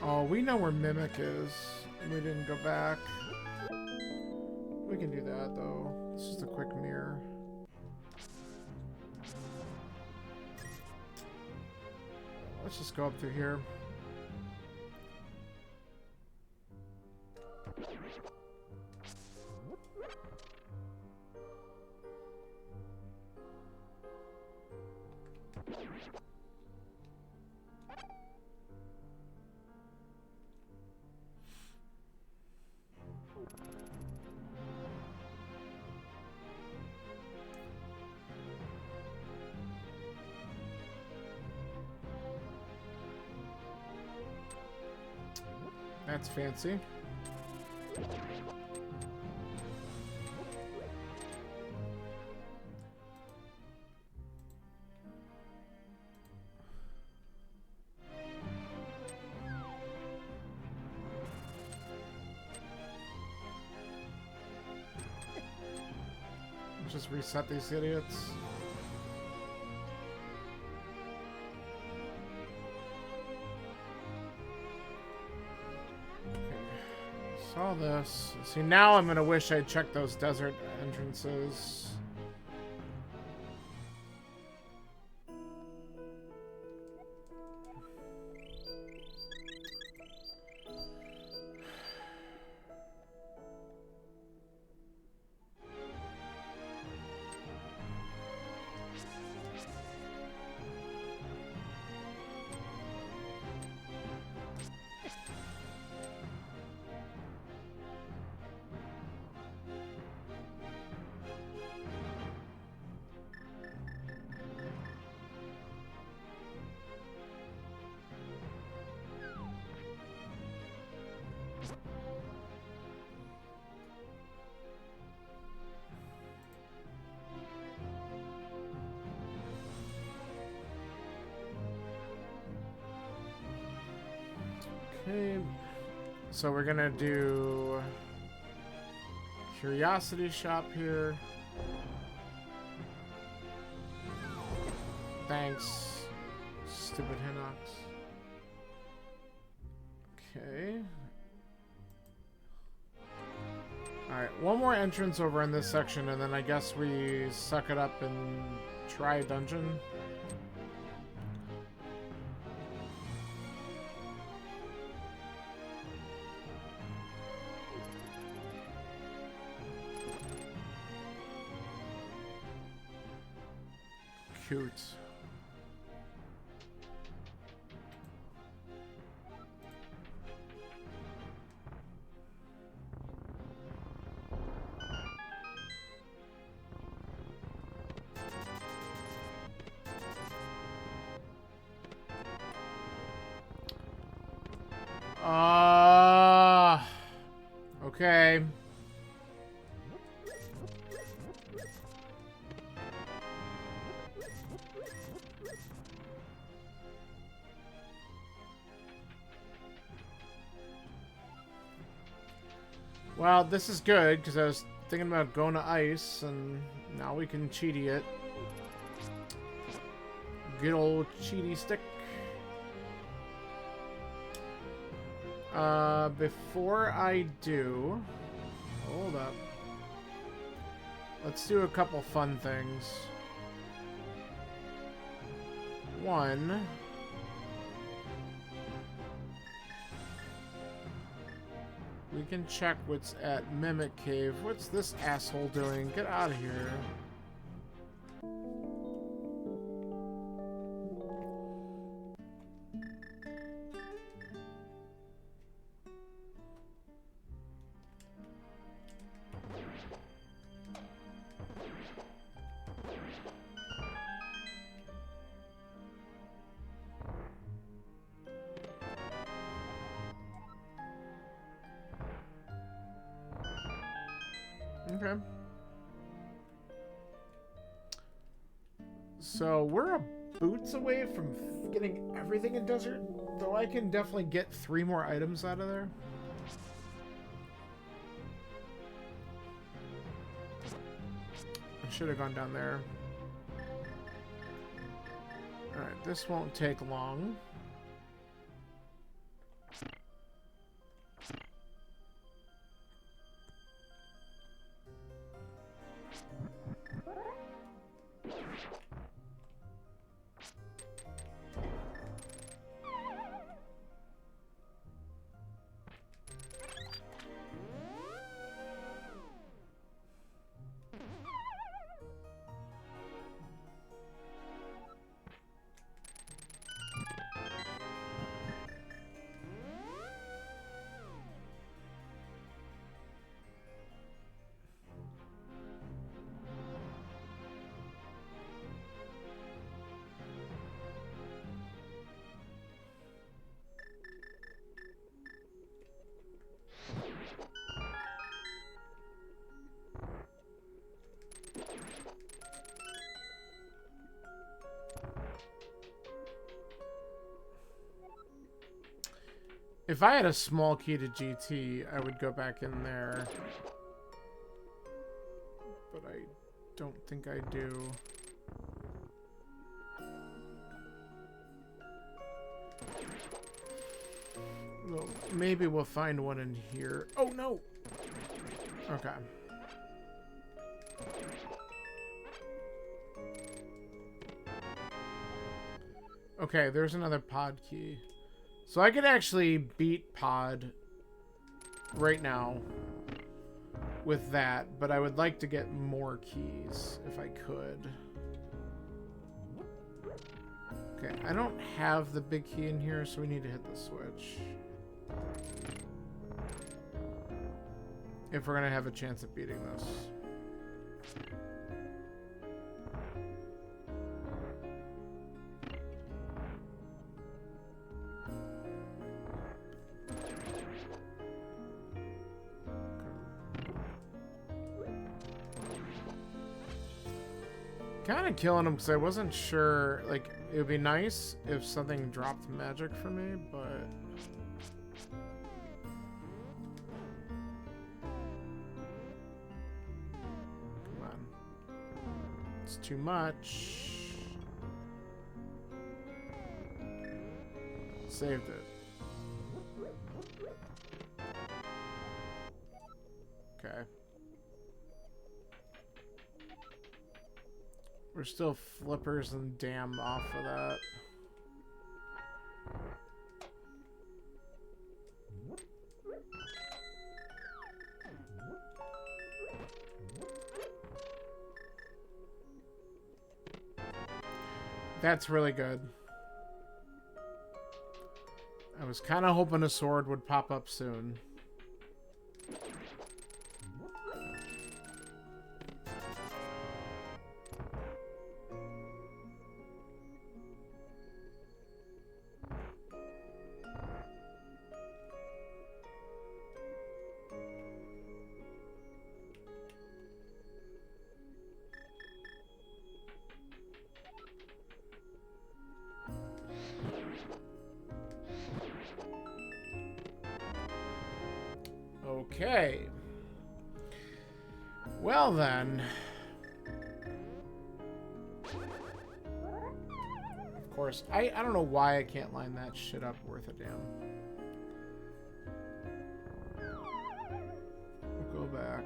Oh, we know where Mimic is. We didn't go back. We can do that, though. It's just a quick mirror. let's just go up through here. That's fancy. Just reset these idiots. Saw this. See, now I'm gonna wish I'd checked those desert entrances. Okay, so we're gonna do Curiosity Shop here. Thanks, stupid Hinox. Okay. Alright, one more entrance over in this section, and then I guess we suck it up and try a dungeon. Cute. Okay. Well, this is good, because I was thinking about going to ice, and now we can cheaty it. Good old cheaty stick. Before I do... Hold up. Let's do a couple fun things. One... We can check what's at Mimic Cave. What's this asshole doing? Get out of here. Okay. So we're a boots away from getting everything in desert, though I can definitely get 3 more items out of there. I should have gone down there. Alright, this won't take long. If I had a small key to GT, I would go back in there. But I don't think I do. Well, maybe we'll find one in here. Oh, no! Okay. Okay, there's another pod key. So I could actually beat pod right now with that, but I would like to get more keys if I could. Okay, I don't have the big key in here, so we need to hit the switch. If we're gonna have a chance at beating this. Kind of killing him because I wasn't sure, like, it would be nice if something dropped magic for me, but... Come on. It's too much. Saved it. Okay. We're still flippers and damn off of that. That's really good. I was kind of hoping a sword would pop up soon. Okay. Well then. Of course, I don't know why I can't line that shit up worth a damn. We'll go back.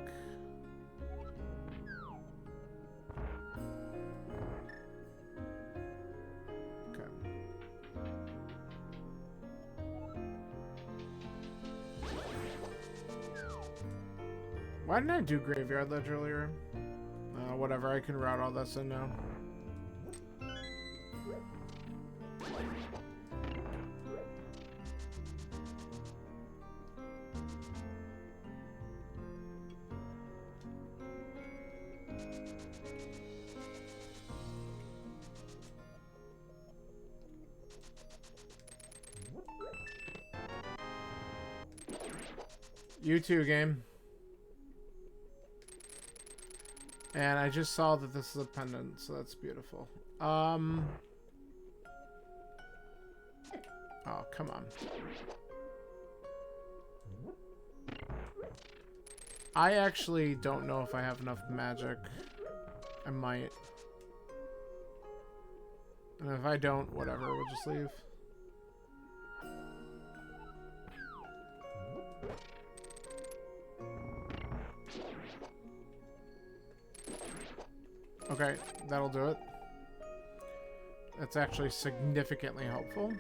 Why didn't I do Graveyard Ledge earlier? Whatever, I can route all this in now. You too, game. And I just saw that this is a pendant, so that's beautiful. Oh, come on. I actually don't know if I have enough magic. I might. And if I don't, whatever, we'll just leave. Okay, that'll do it. That's actually significantly helpful.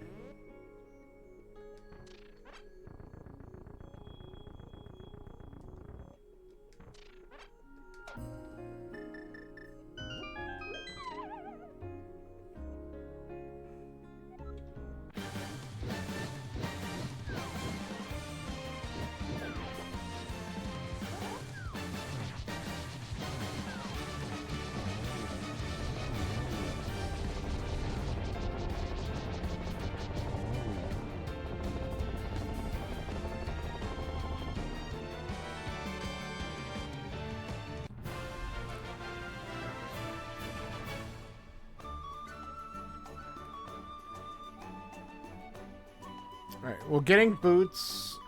Alright, well, getting boots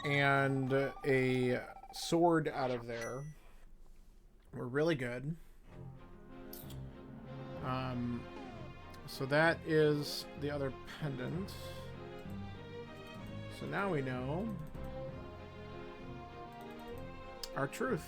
and a sword out of there were really good. So that is the other pendant. So now we know our truth.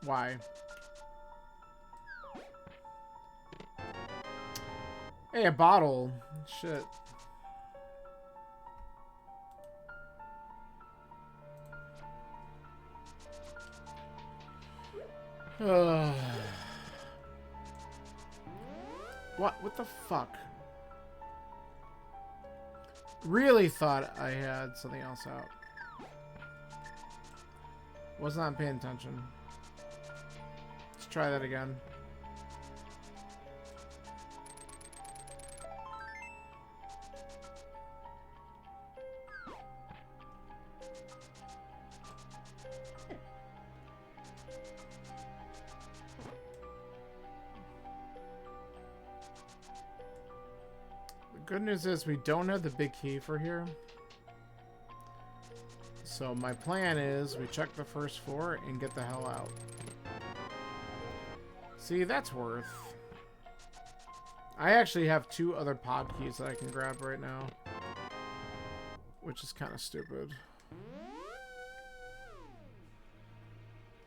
Why? Hey, a bottle. Shit. What the fuck? Really thought I had something else out. Was not paying attention. Let's try that again. Good news is we don't have the big key for here. So my plan is we check the first floor and get the hell out. See, that's worth. I actually have 2 other pod keys that I can grab right now, which is kind of stupid.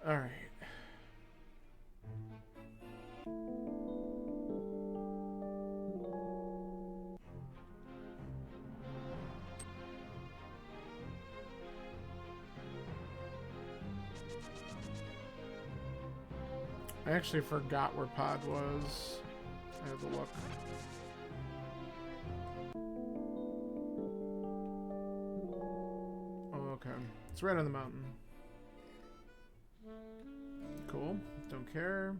All right. I actually forgot where pod was. I have to look. Oh, okay. It's right on the mountain. Cool. Don't care.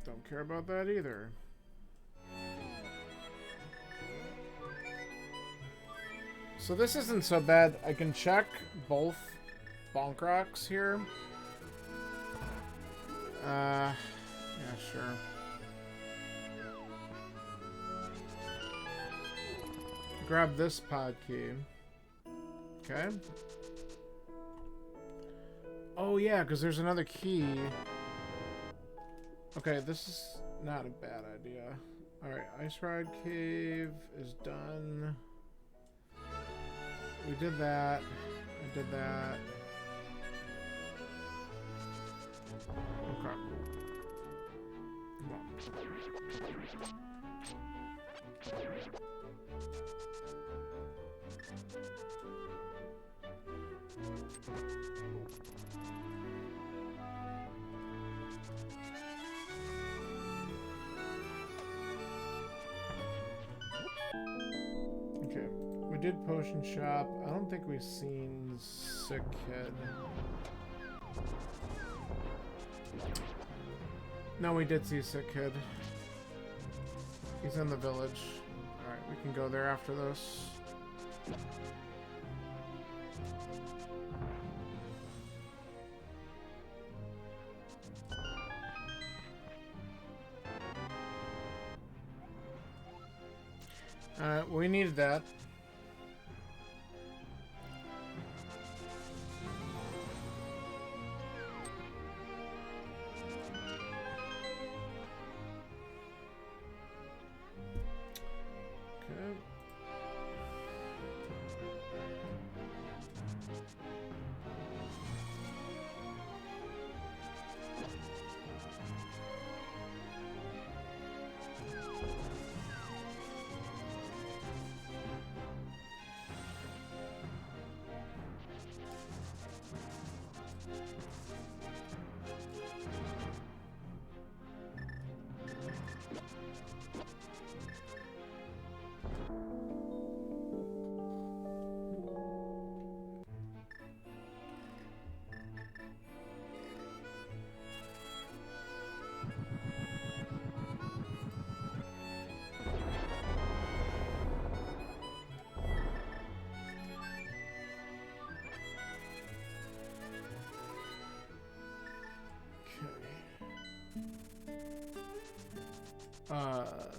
Don't care about that either. So this isn't so bad. I can check both bonk rocks here. Yeah, sure. Grab this pod key. Okay. Oh yeah, because there's another key. Okay, this is not a bad idea. Alright, Ice Ride Cave is done. We did that. I did that. Okay. Come on. Okay, we did potion shop. I don't think we've seen Sick Kid. No, we did see Sick Kid. He's in the village. Alright, we can go there after this. We needed that. Okay.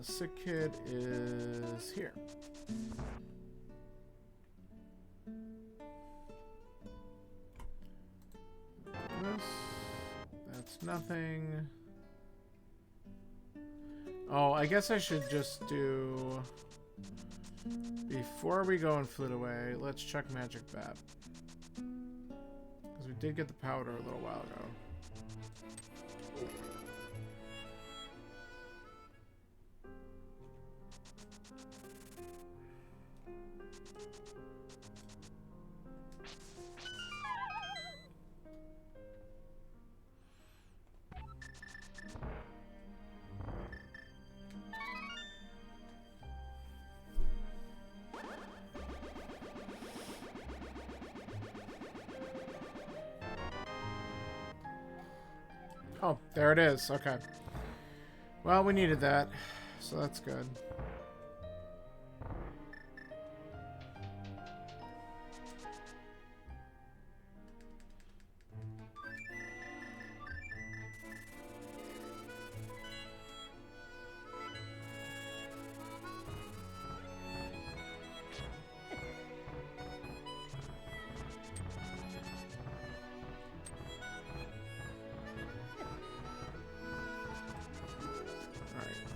Sick kid is here. This. That's nothing. Oh, I guess I should just do... Before we go and flute away, let's check Magic Bat. Because we did get the powder a little while ago. Oh, there it is. Okay. Well, we needed that, so that's good.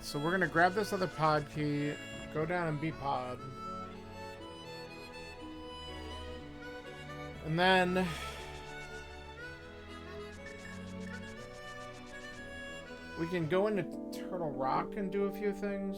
So we're gonna grab this other pod key, go down and be pod. And then we can go into Turtle Rock and do a few things.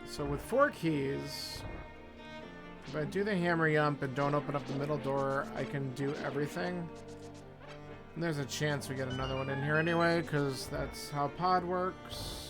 So with 4 keys, if I do the hammer yump and don't open up the middle door, I can do everything. And there's a chance we get another one in here anyway, because that's how pod works.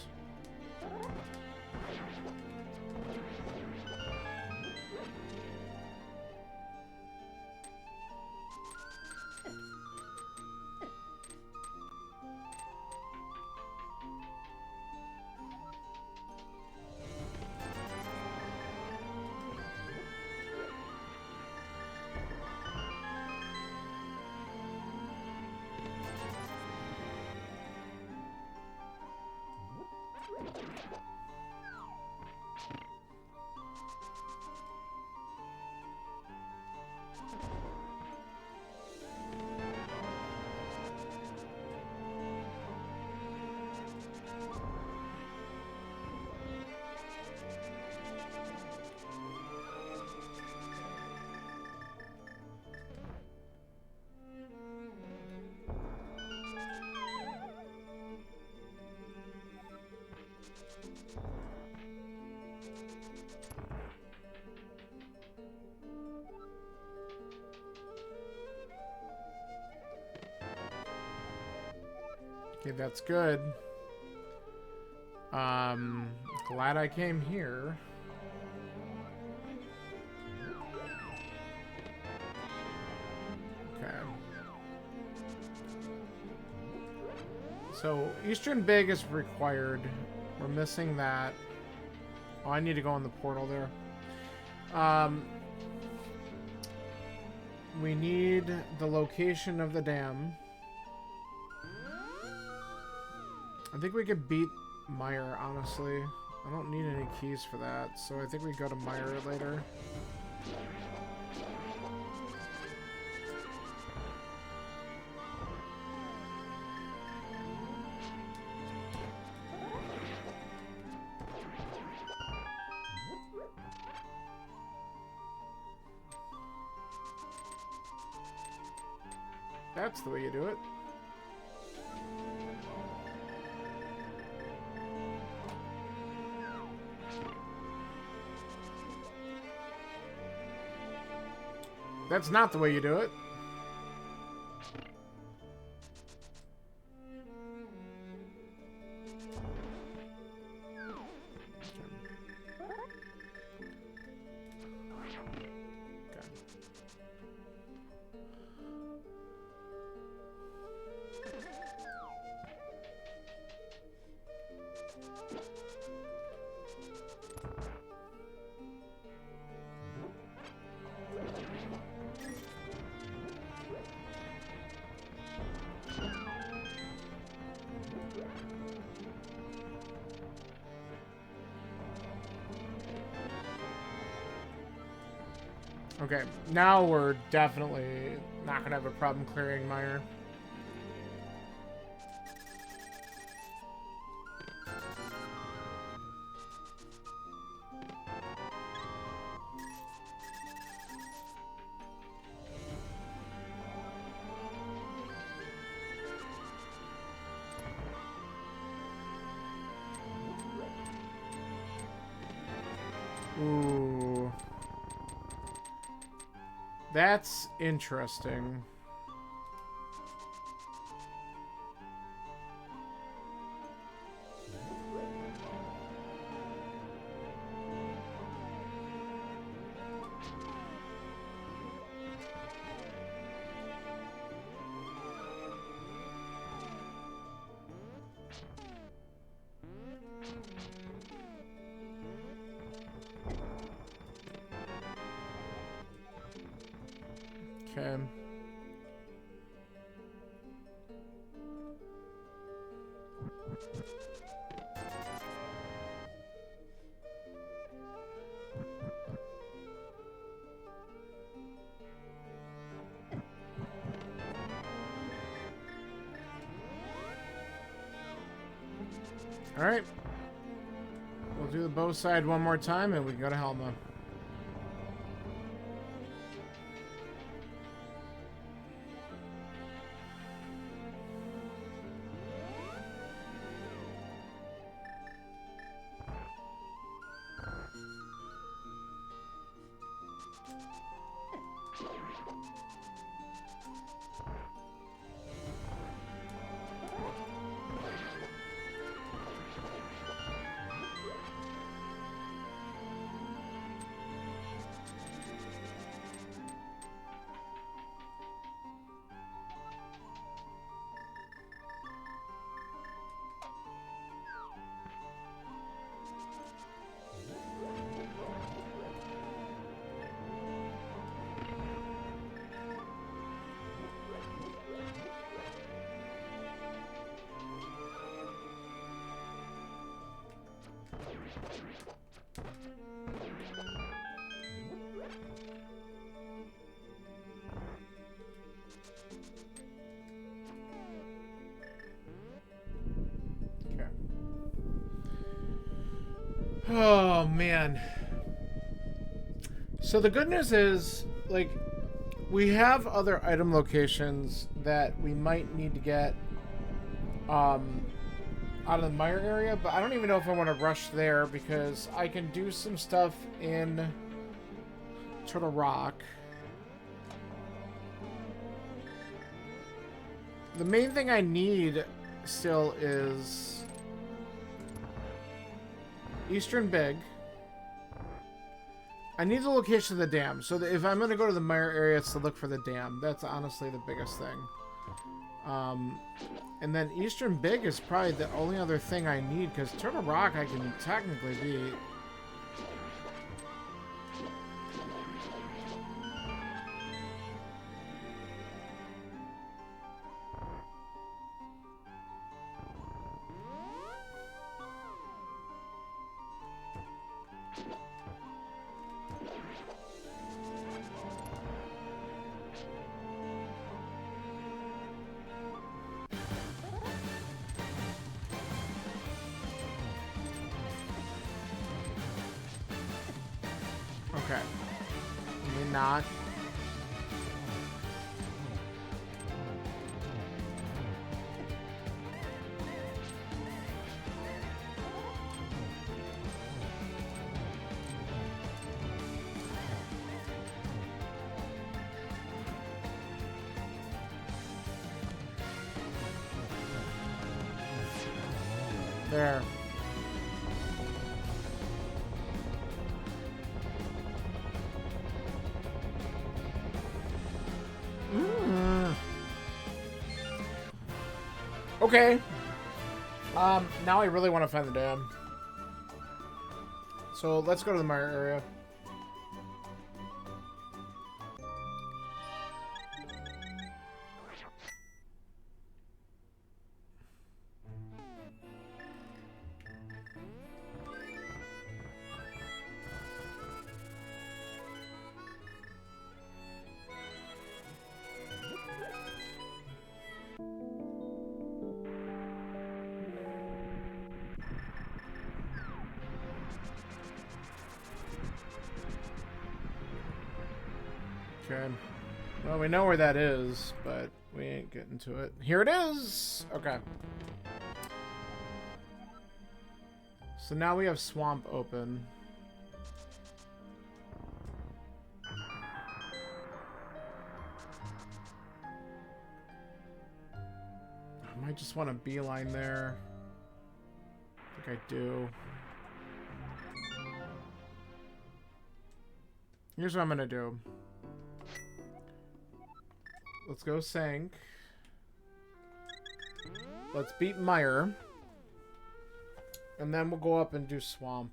Okay, that's good. Glad I came here. Okay. So, Eastern Big is required. We're missing that. Oh, I need to go in the portal there. We need the location of the dam. I think we could beat Meyer, honestly. I don't need any keys for that, so I think we go to Meyer later. That's the way you do it. That's not the way you do it. Okay, now we're definitely not gonna have a problem clearing mire. Ooh. That's interesting. Okay. All right. We'll do the bow side one more time and we can go to Helma. Oh, man. So the good news is, like, we have other item locations that we might need to get out of the mire area, but I don't even know if I want to rush there because I can do some stuff in Turtle Rock. The main thing I need still is Eastern Big. I need the location of the dam, so that if I'm going to go to the mire area, it's to look for the dam. That's honestly the biggest thing. And then Eastern Big is probably the only other thing I need, because Turtle Rock I can technically beat. Okay. Maybe not. There. Okay. Now I really want to find the dam. So let's go to the Mire area. Okay. Well, we know where that is, but we ain't getting to it. Here it is! Okay. So now we have Swamp open. I might just want to beeline there. I think I do. Here's what I'm gonna do. Let's go Sank. Let's beat Mire. And then we'll go up and do Swamp.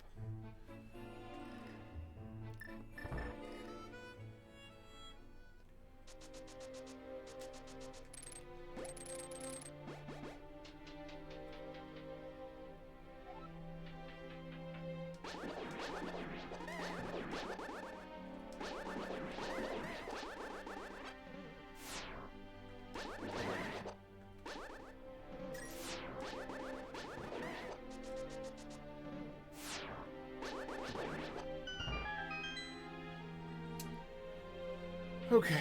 Okay.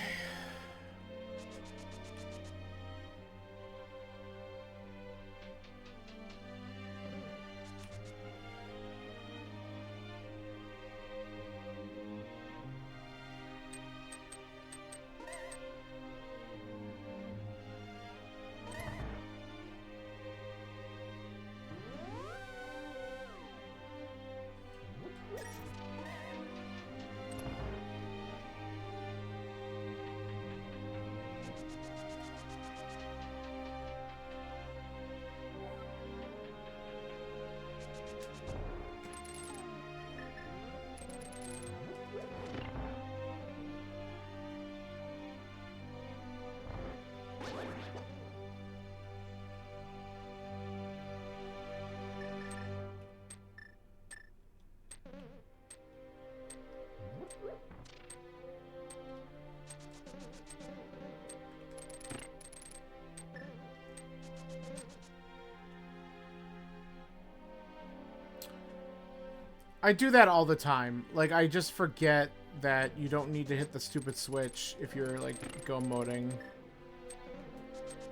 I do that all the time. Like, I just forget that you don't need to hit the stupid switch if you're, like, go moding.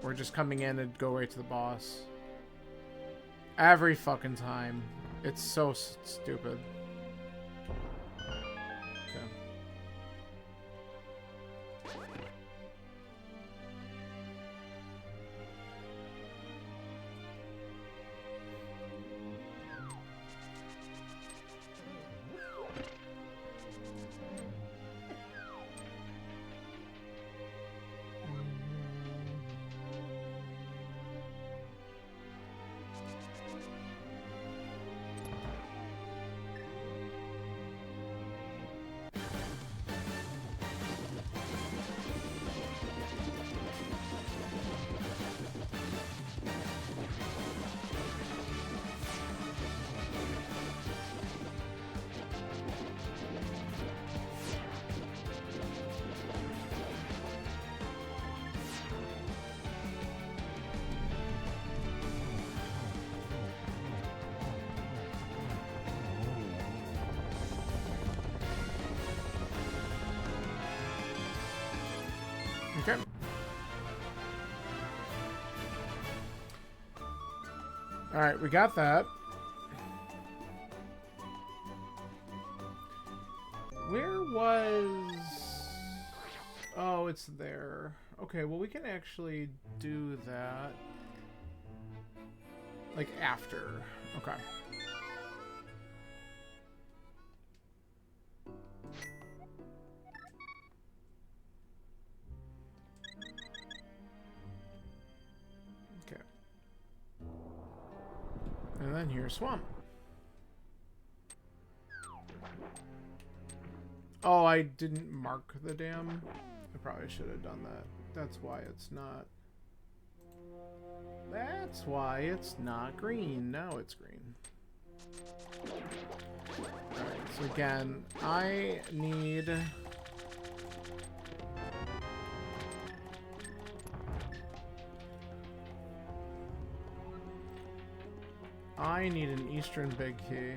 Or just coming in and go right to the boss. Every fucking time. It's so stupid. Okay. Okay. Alright, we got that. Where was... Oh, it's there. Okay, well, we can actually do that. Like after. Okay. Okay. And then here's Swamp. Oh, I didn't mark the dam. I probably should have done that. That's why it's not. That's why it's not green. Now it's green. Alright, so again, I need... I need an eastern big key.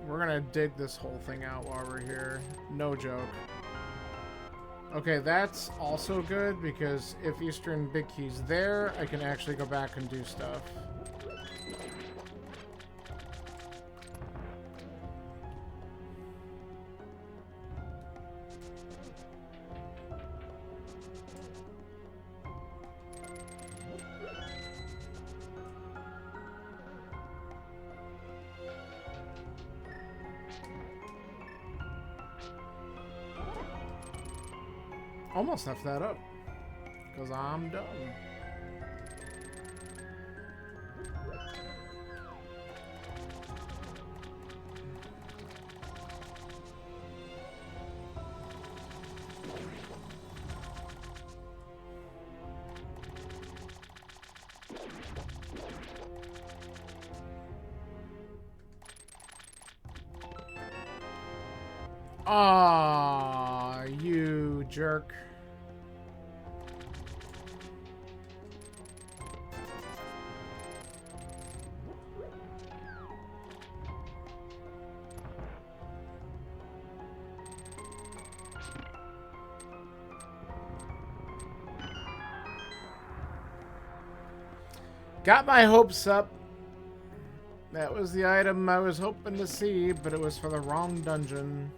We're gonna dig this whole thing out while we're here. No joke. Okay, that's also good because if eastern big key's there, I can actually go back and do stuff. Almost left that up because I'm dumb. Ah, you jerk. Got my hopes up. That was the item I was hoping to see, but it was for the wrong dungeon.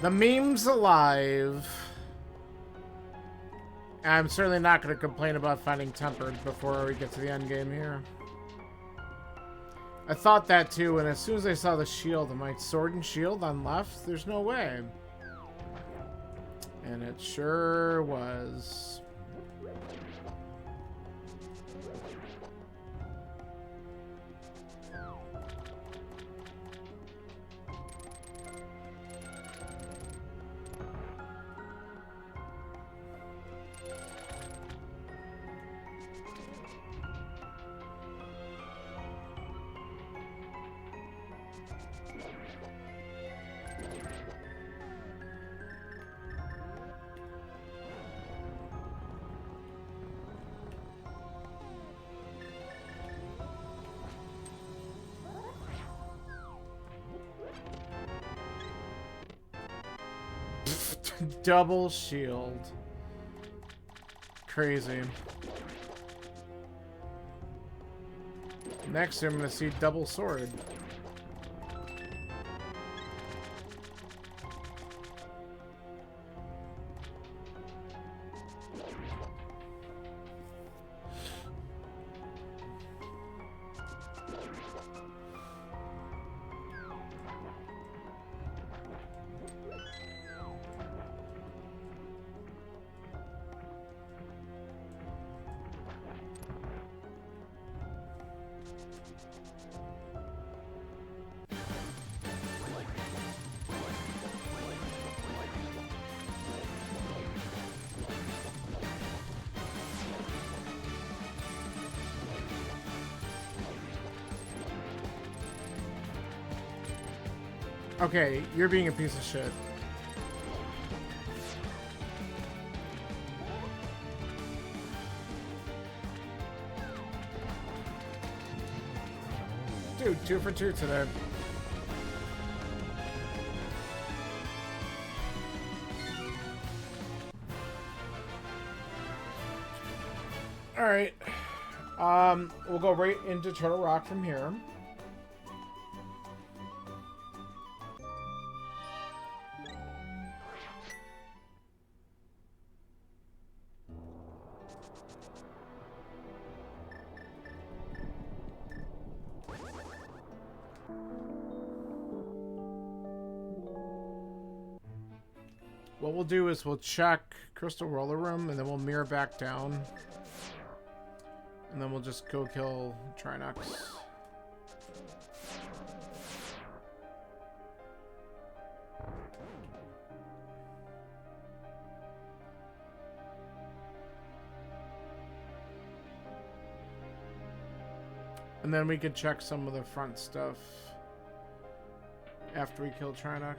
The meme's alive. I'm certainly not going to complain about finding Tempered before we get to the end game here. I thought that too, and as soon as I saw the shield, I'm like, sword and shield on left? There's no way. And it sure was. Double shield. Crazy. Next, I'm gonna see double sword. Okay, you're being a piece of shit. Dude, 2 for 2 today. Alright. We'll go right into Turtle Rock from here. What we'll do is we'll check Crystal Roller Room, and then we'll mirror back down. And then we'll just go kill Trinox. And then we could check some of the front stuff after we kill Trinox.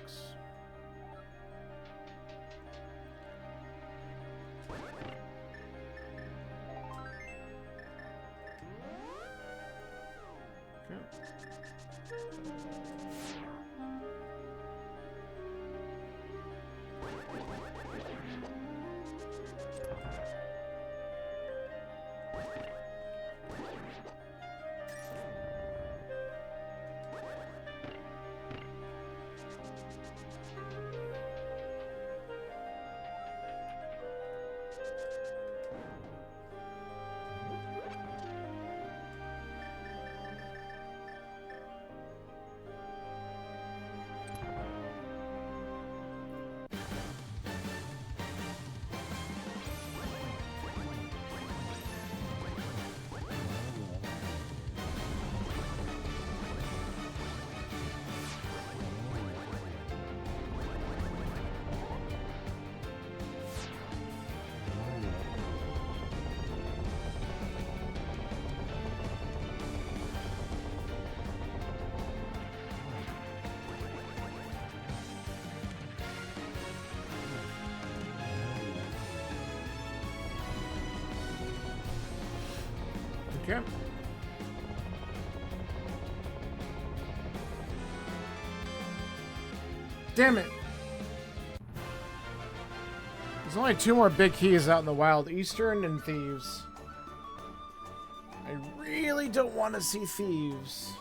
Okay. Damn it! There's only 2 more big keys out in the wild, Eastern and Thieves. I really don't want to see Thieves.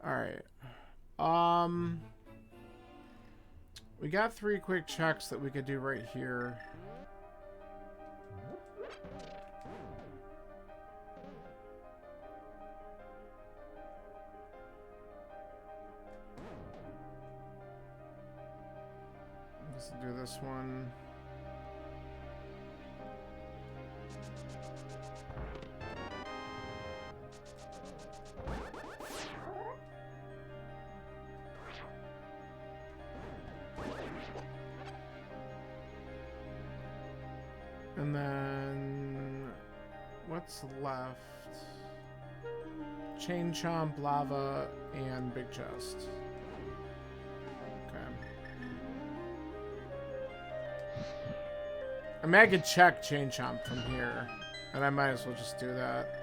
Alright. We got 3 quick checks that we could do right here. Let's do this one. And then what's left? Chain Chomp, Lava, and Big Chest. I mean, I could check Chain Chomp from here, and I might as well just do that.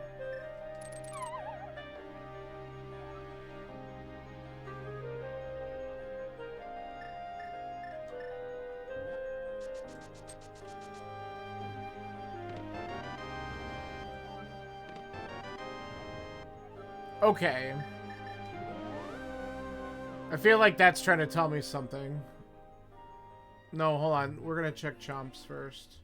Okay. I feel like that's trying to tell me something. No, hold on. We're gonna check Chomps first.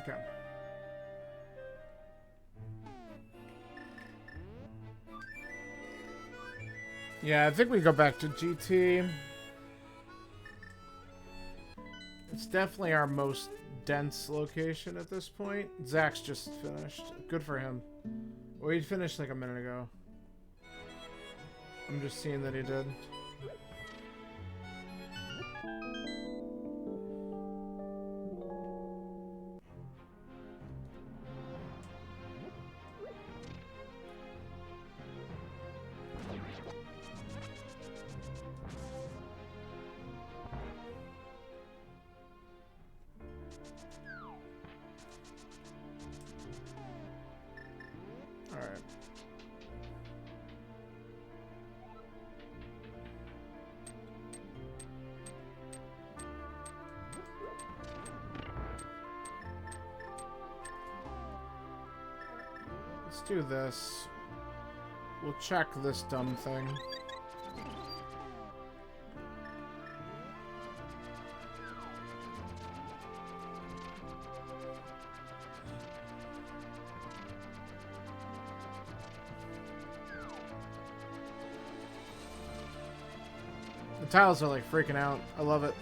Okay. Yeah, I think we go back to GT. It's definitely our most dense location at this point. Zach's just finished. Good for him. Well, he finished like a minute ago. I'm just seeing that he did. Alright. Let's do this. We'll check this dumb thing. The tiles are like freaking out. I love it.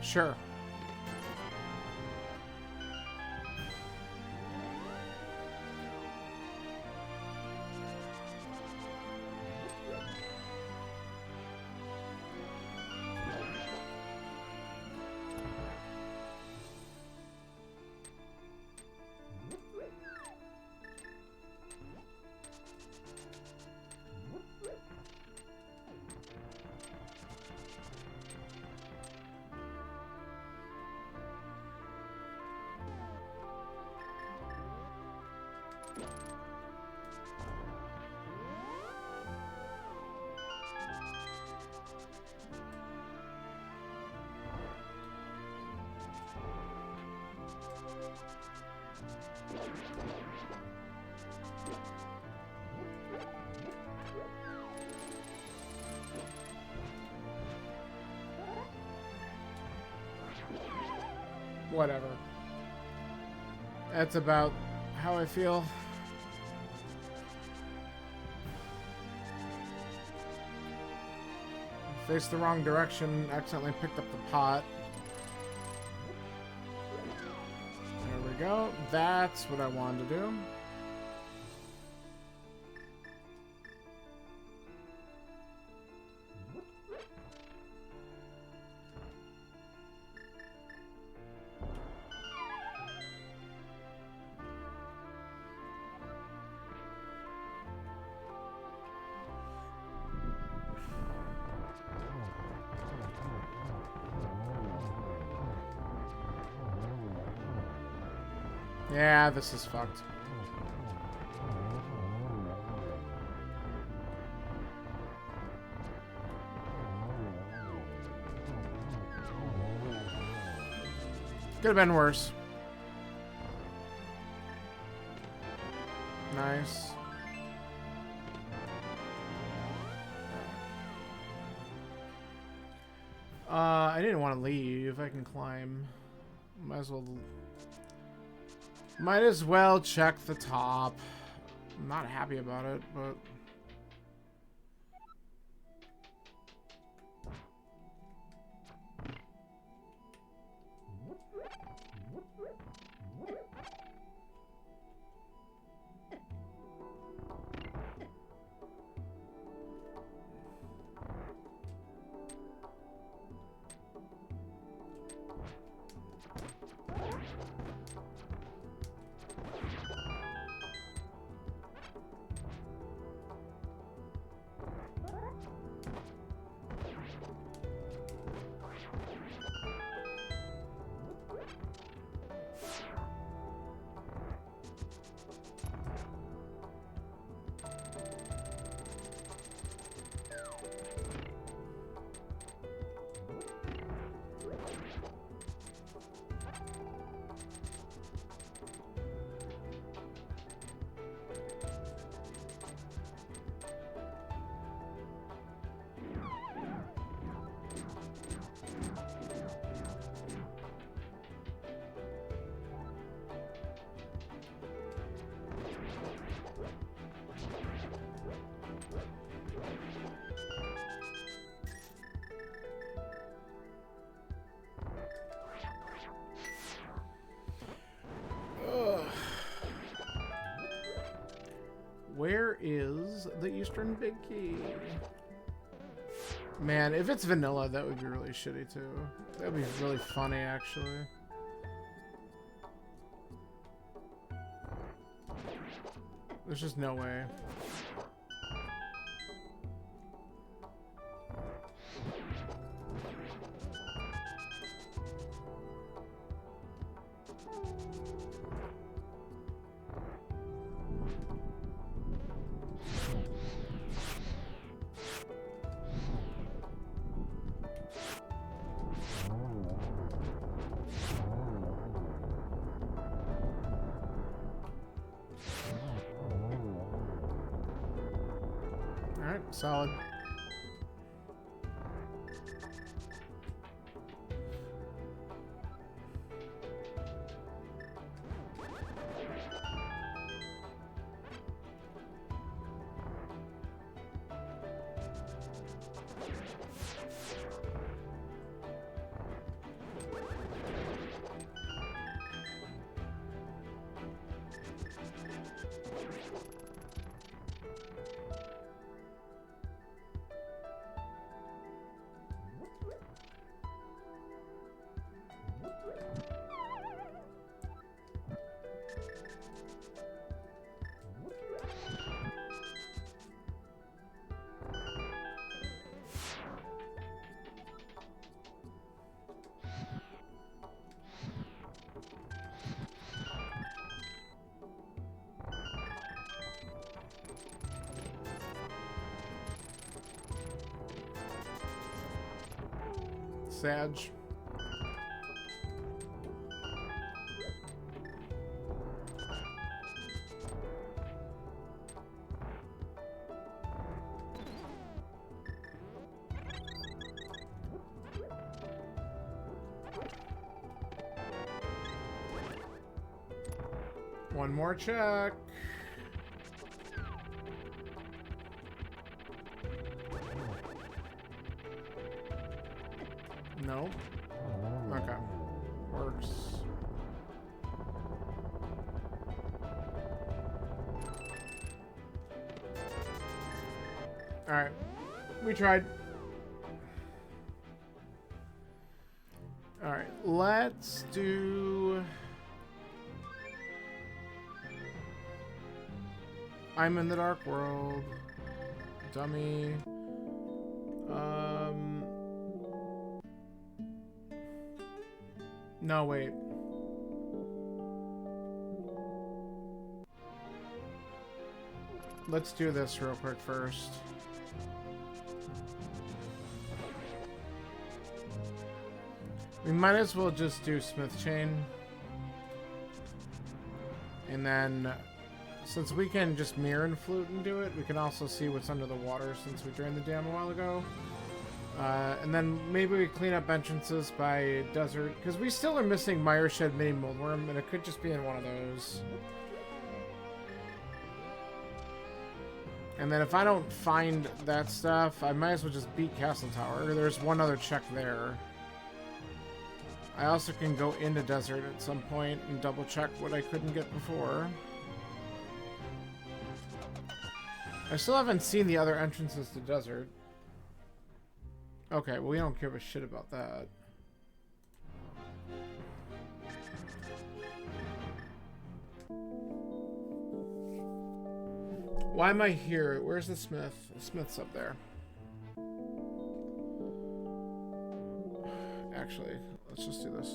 Sure. Whatever. That's about how I feel. Faced the wrong direction, accidentally picked up the pot. There we go. That's what I wanted to do. Yeah, this is fucked. Could have been worse. Nice. I didn't want to leave. I can climb. Might as well check the top. I'm not happy about it, but Where is the Eastern Big Key? Man, if it's vanilla, that would be really shitty too. That would be really funny, actually. There's just no way. Alright, solid. Sag. One more check. No. Okay. Works. Alright. We tried. Alright. Let's do... I'm in the Dark World. Dummy. No, wait. Let's do this real quick first. We might as well just do Smith Chain. And then, since we can just mirror and flute and do it, we can also see what's under the water since we drained the dam a while ago. And then maybe we clean up entrances by desert, because we still are missing Mire Shed Mini Moldworm, and it could just be in one of those. And then if I don't find that stuff, I might as well just beat Castle Tower. There's one other check there. I also can go into desert at some point and double check what I couldn't get before. I still haven't seen the other entrances to desert. Okay, well, we don't give a shit about that. Why am I here? Where's the Smith? The Smith's up there. Actually, let's just do this.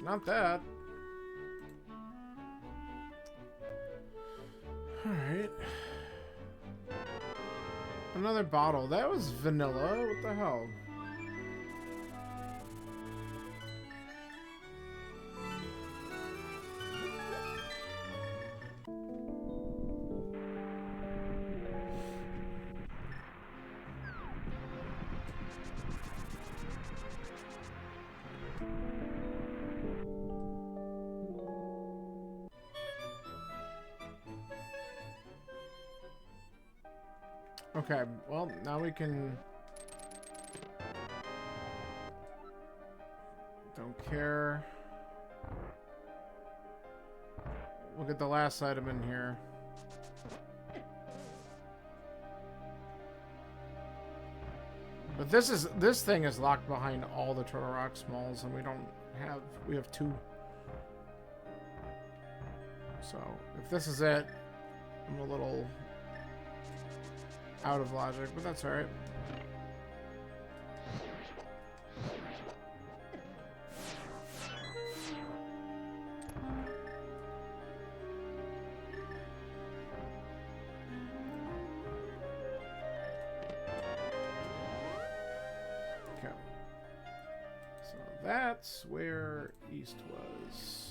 not that. Alright. Another bottle. That was vanilla. What the hell? Okay, well, now we can... Don't care. We'll get the last item in here. But this thing is locked behind all the Turtle Rock Smalls, and we have 2. So, if this is it, I'm a little out of logic, but that's alright. Okay. So that's where East was.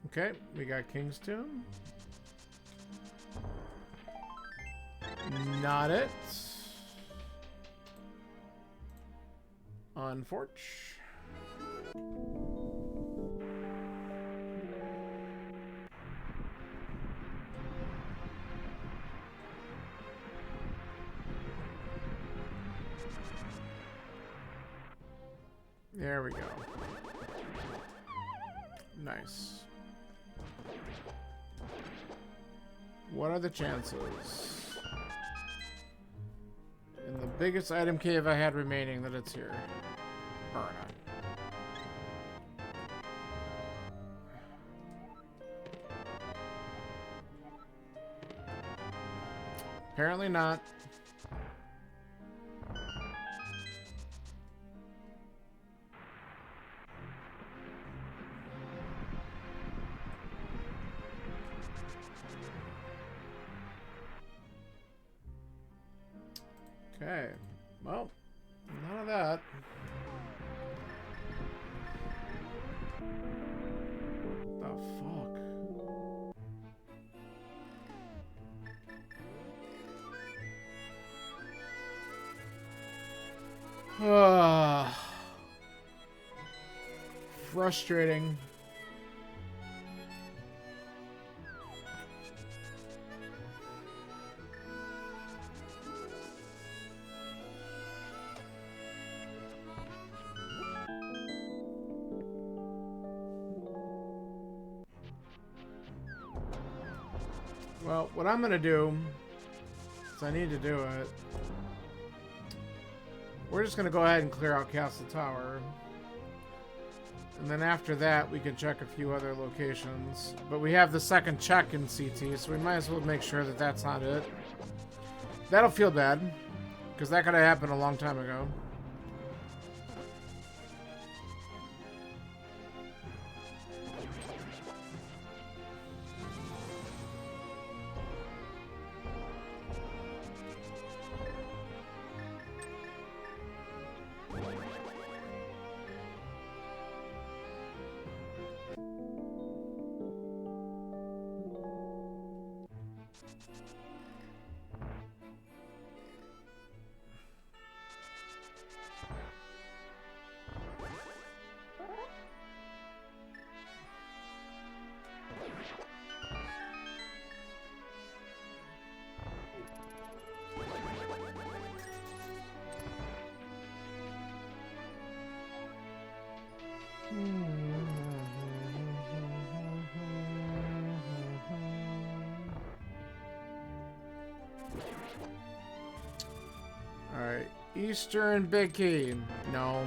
Okay, we got King's Tomb. Not it. Unforch. There we go. Nice. What are the chances? In the biggest item cave I had remaining that it's here. Or not. Apparently not. Okay, well, none of that. The fuck? Frustrating. Well, what I'm gonna do is I need to do it. We're just gonna go ahead and clear out Castle Tower. And then after that, we can check a few other locations. But we have the second check in CT, so we might as well make sure that that's not it. That'll feel bad, because that could have happened a long time ago. Eastern big key. No.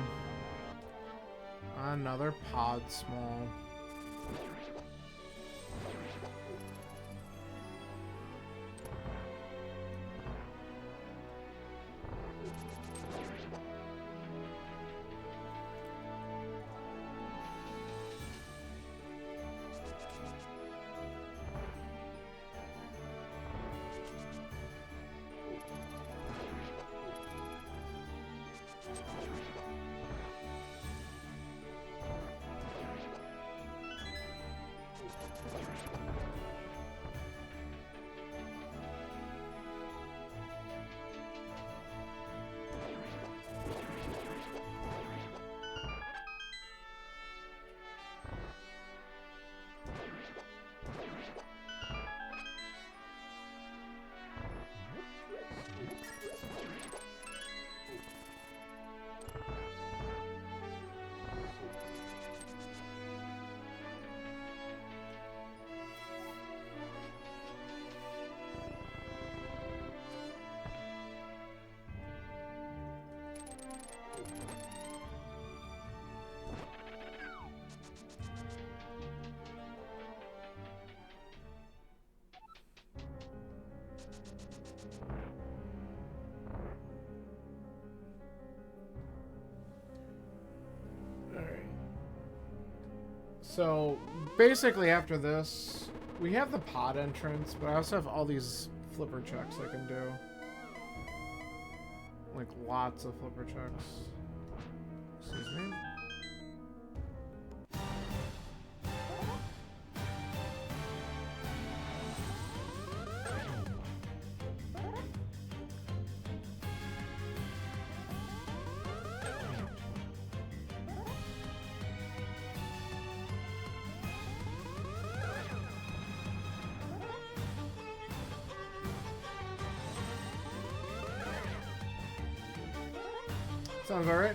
Another pod small. So, basically after this, we have the pod entrance, but I also have all these flipper checks I can do. Like, lots of flipper checks. Excuse me. Sounds alright.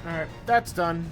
Alright, that's done.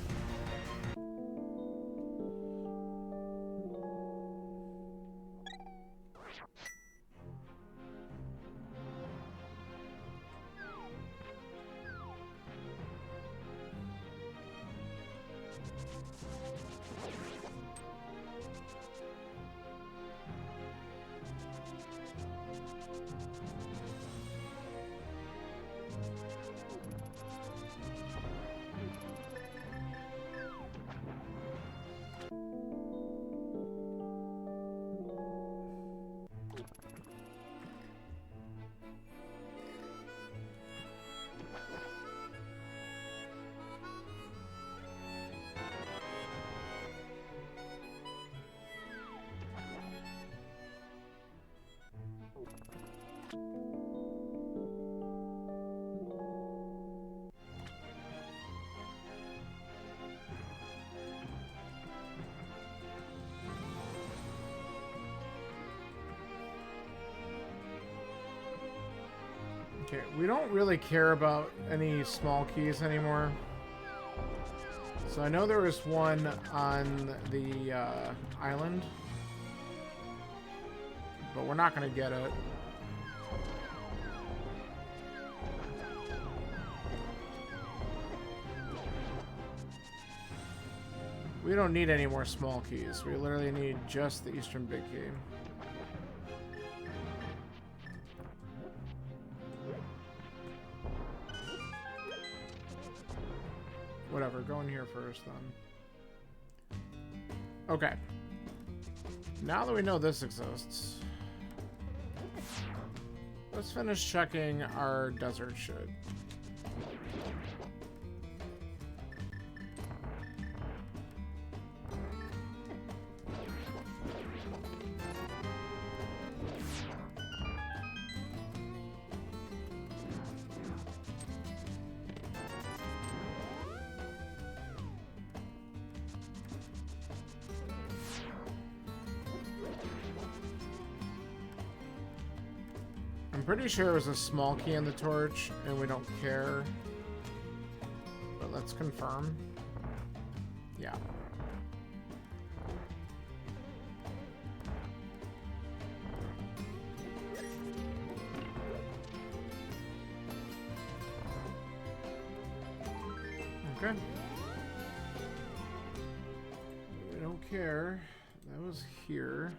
Okay, we don't really care about any small keys anymore. So I know there was one on the island, but we're not going to get it. We don't need any more small keys. We literally need just the Eastern Big Key. Whatever, go in here first then. Okay. Now that we know this exists, let's finish checking our desert shit. pretty sure it was a small key in the torch, and we don't care. But let's confirm. Yeah. Okay. We don't care. That was here.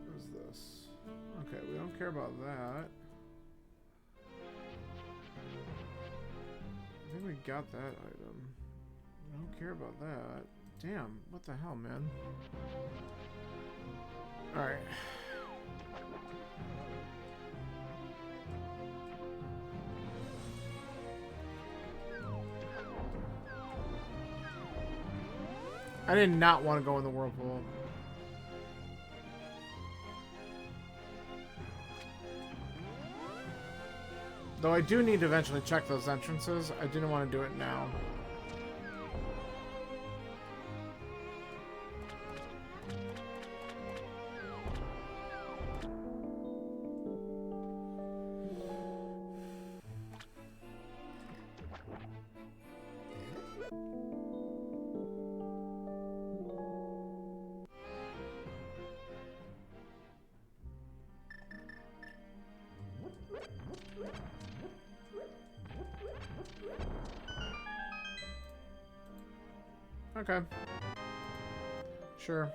What is this? Okay, we don't care about that. I think we got that item. I don't care about that. Damn, what the hell, man? Alright. I did not want to go in the whirlpool. Though I do need to eventually check those entrances. I didn't want to do it now. Okay. Sure.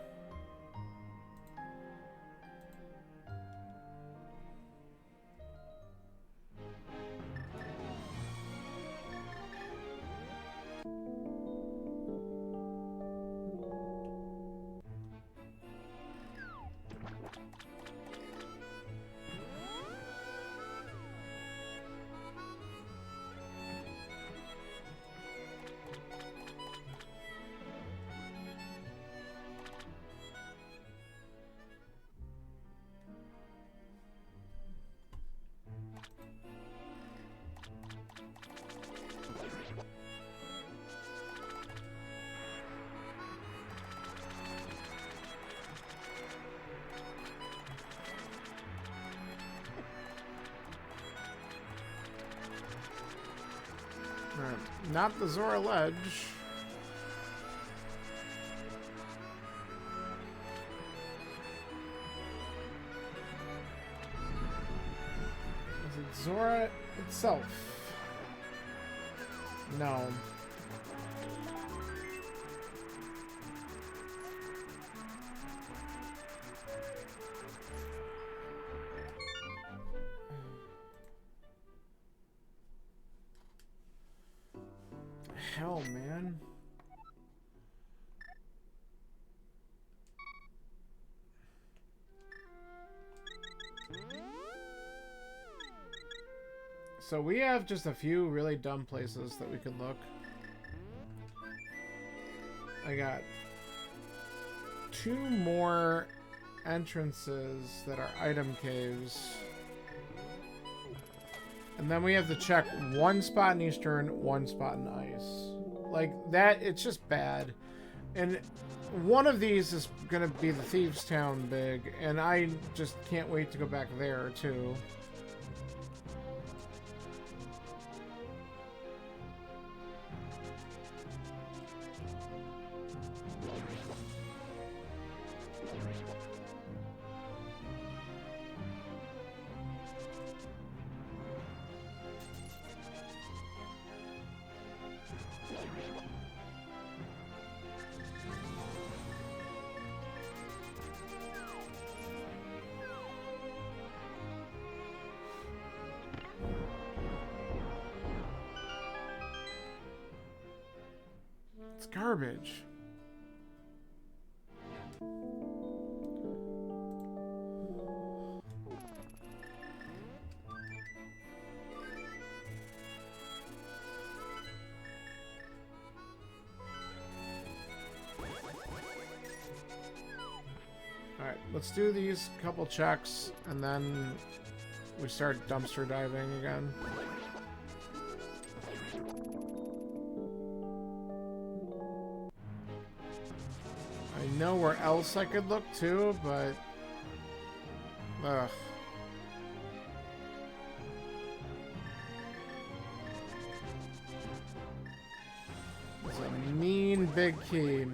Alright, not the Zora ledge. Is it Zora itself? No. Hell, man. So we have just a few really dumb places that we can look. I got 2 more entrances that are item caves. And then we have to check 1 spot in Eastern, 1 spot in Ice. Like, that, it's just bad. And one of these is going to be the Thieves' Town big, and I just can't wait to go back there, too. It's garbage. Alright, let's do these couple checks, and then we start dumpster diving again. I know where else I could look too, but... Ugh. It's a mean big key.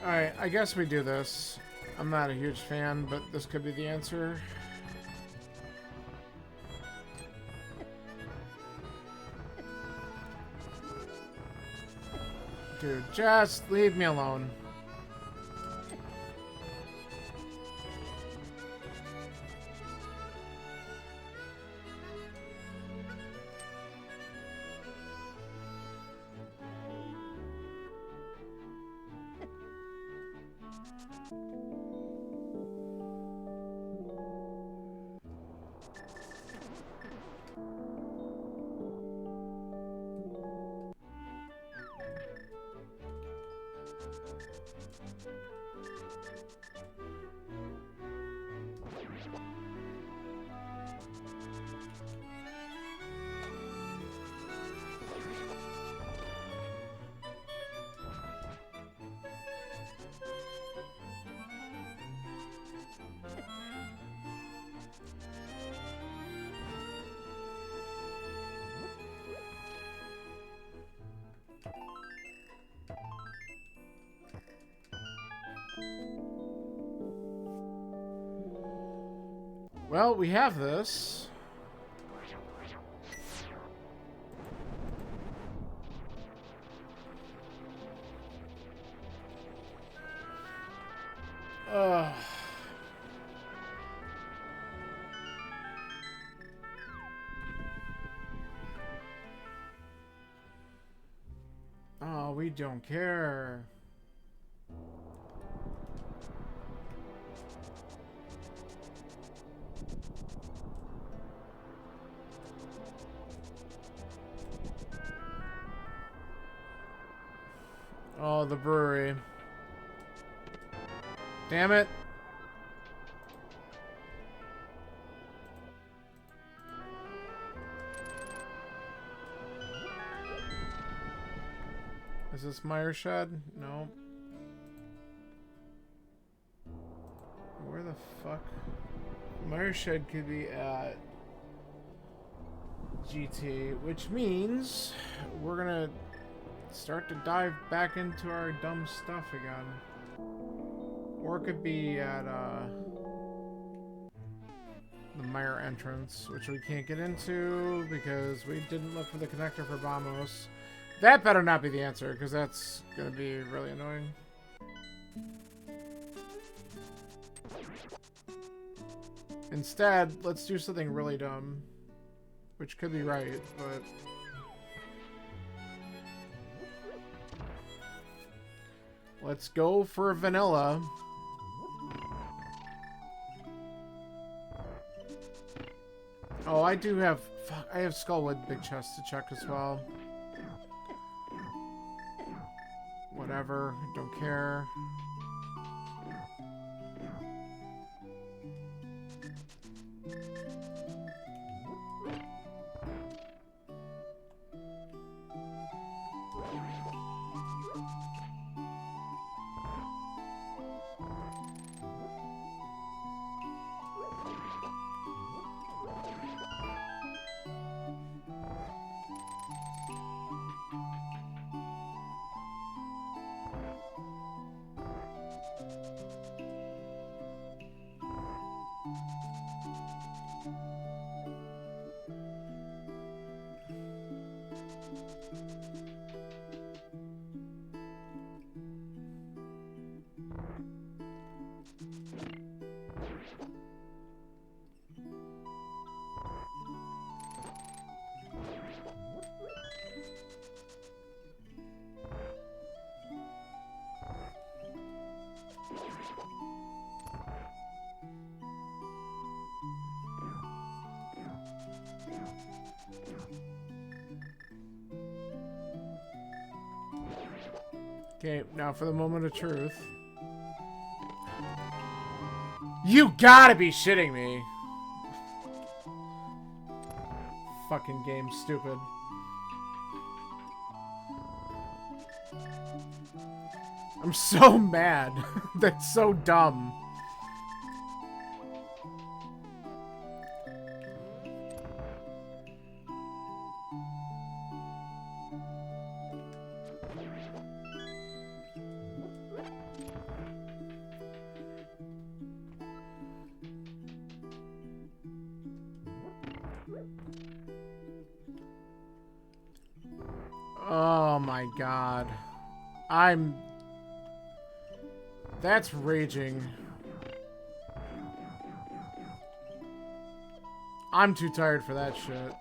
Alright, I guess we do this. I'm not a huge fan, but this could be the answer. Dude, just leave me alone. Well, we have this. Ugh. Oh, we don't care. Oh, the brewery. Damn it. Is this Meyer Shed? No. Where the fuck? Meyer Shed could be at GT, which means we're gonna start to dive back into our dumb stuff again. Or it could be at the Meyer entrance, which we can't get into because we didn't look for the connector for Vamos. That better not be the answer, because that's gonna be really annoying. Instead, let's do something really dumb. Which could be right, but... let's go for vanilla. Oh, I do have... fuck, I have Skullwood Big Chest to check as well. Whatever, don't care. Okay, now for the moment of truth. You gotta be shitting me. Fucking game stupid. I'm so mad. That's so dumb. Oh my god. That's raging. I'm too tired for that shit.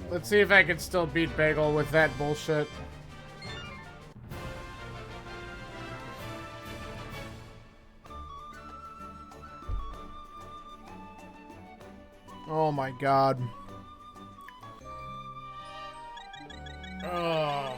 Let's see if I can still beat Bagel with that bullshit. Oh my god. Ugh.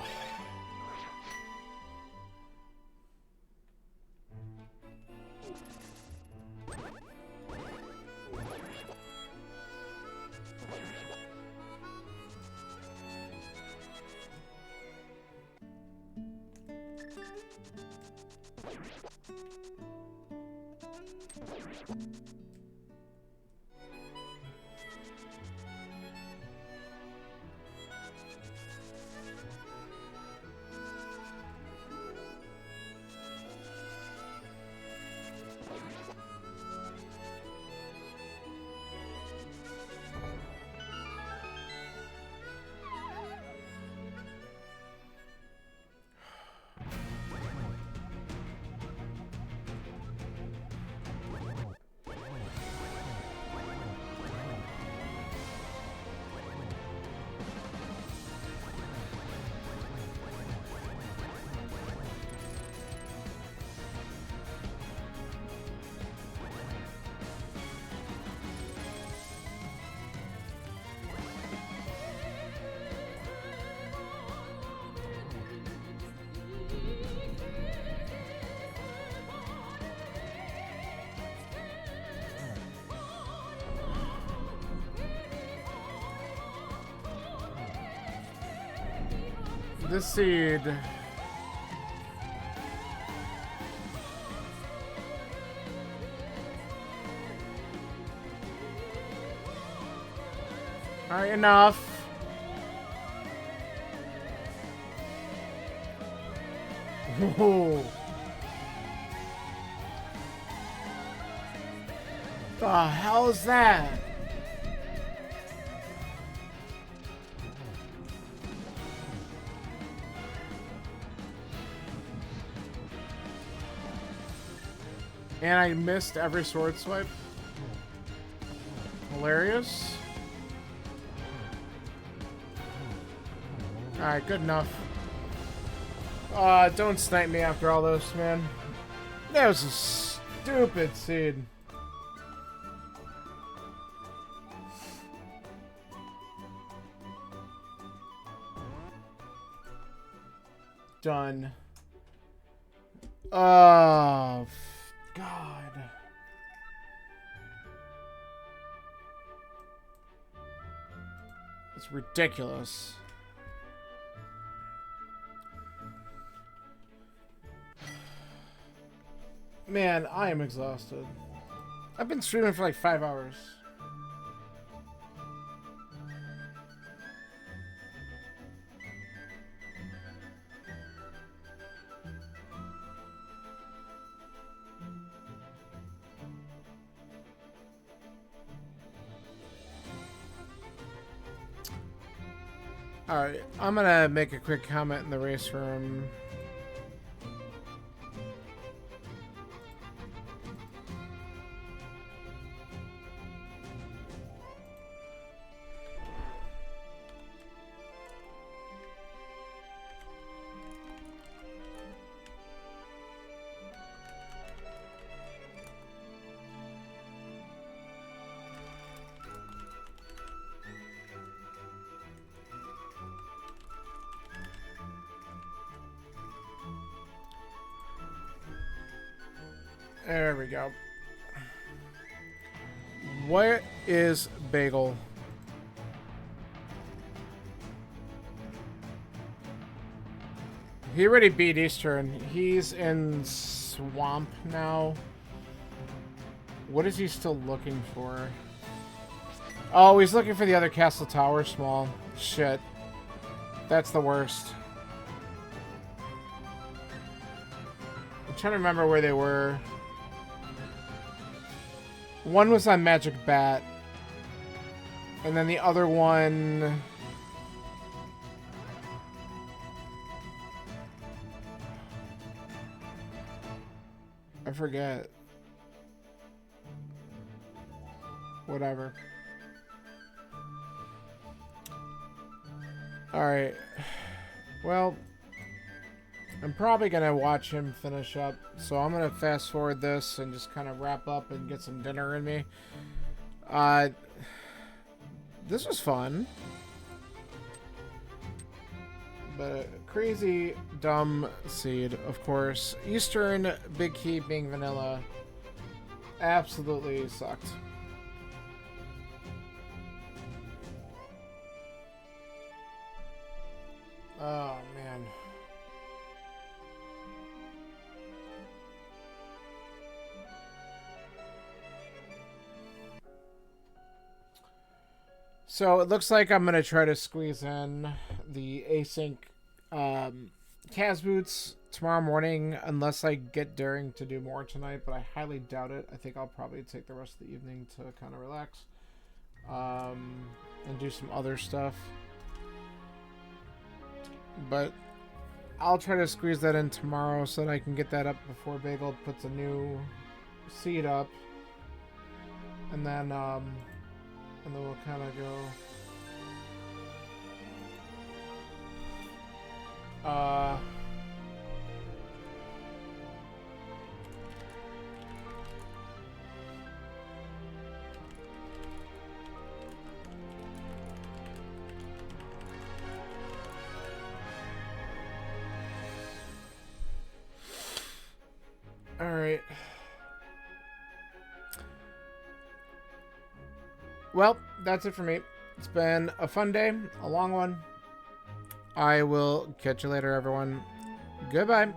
This seed. Alright, enough. Whoa. The hell is that? And I missed every sword swipe. Hilarious. Alright, good enough. Don't snipe me after all this, man. That was a stupid seed. Done. Oh, God. It's ridiculous. Man, I am exhausted. I've been streaming for like 5 hours. Alright, I'm gonna make a quick comment in the race room. There we go. Where is Bagel? He already beat Eastern. He's in Swamp now. What is he still looking for? Oh, he's looking for the other Castle Tower small. Shit. That's the worst. I'm trying to remember where they were. One was on Magic Bat. And then the other one... I forget. Whatever. Alright. Well, I'm probably going to watch him finish up. So I'm going to fast forward this and just kind of wrap up and get some dinner in me. This was fun. But crazy, dumb seed, of course. Eastern, Big Key being vanilla. Absolutely sucked. Oh, man. So it looks like I'm going to try to squeeze in the async Kaz boots tomorrow morning, unless I get daring to do more tonight, but I highly doubt it. I think I'll probably take the rest of the evening to kind of relax and do some other stuff. But I'll try to squeeze that in tomorrow so that I can get that up before Bagel puts a new seed up. And then we'll kind of go... Alright. Well, that's it for me. It's been a fun day, a long one. I will catch you later, everyone. Goodbye.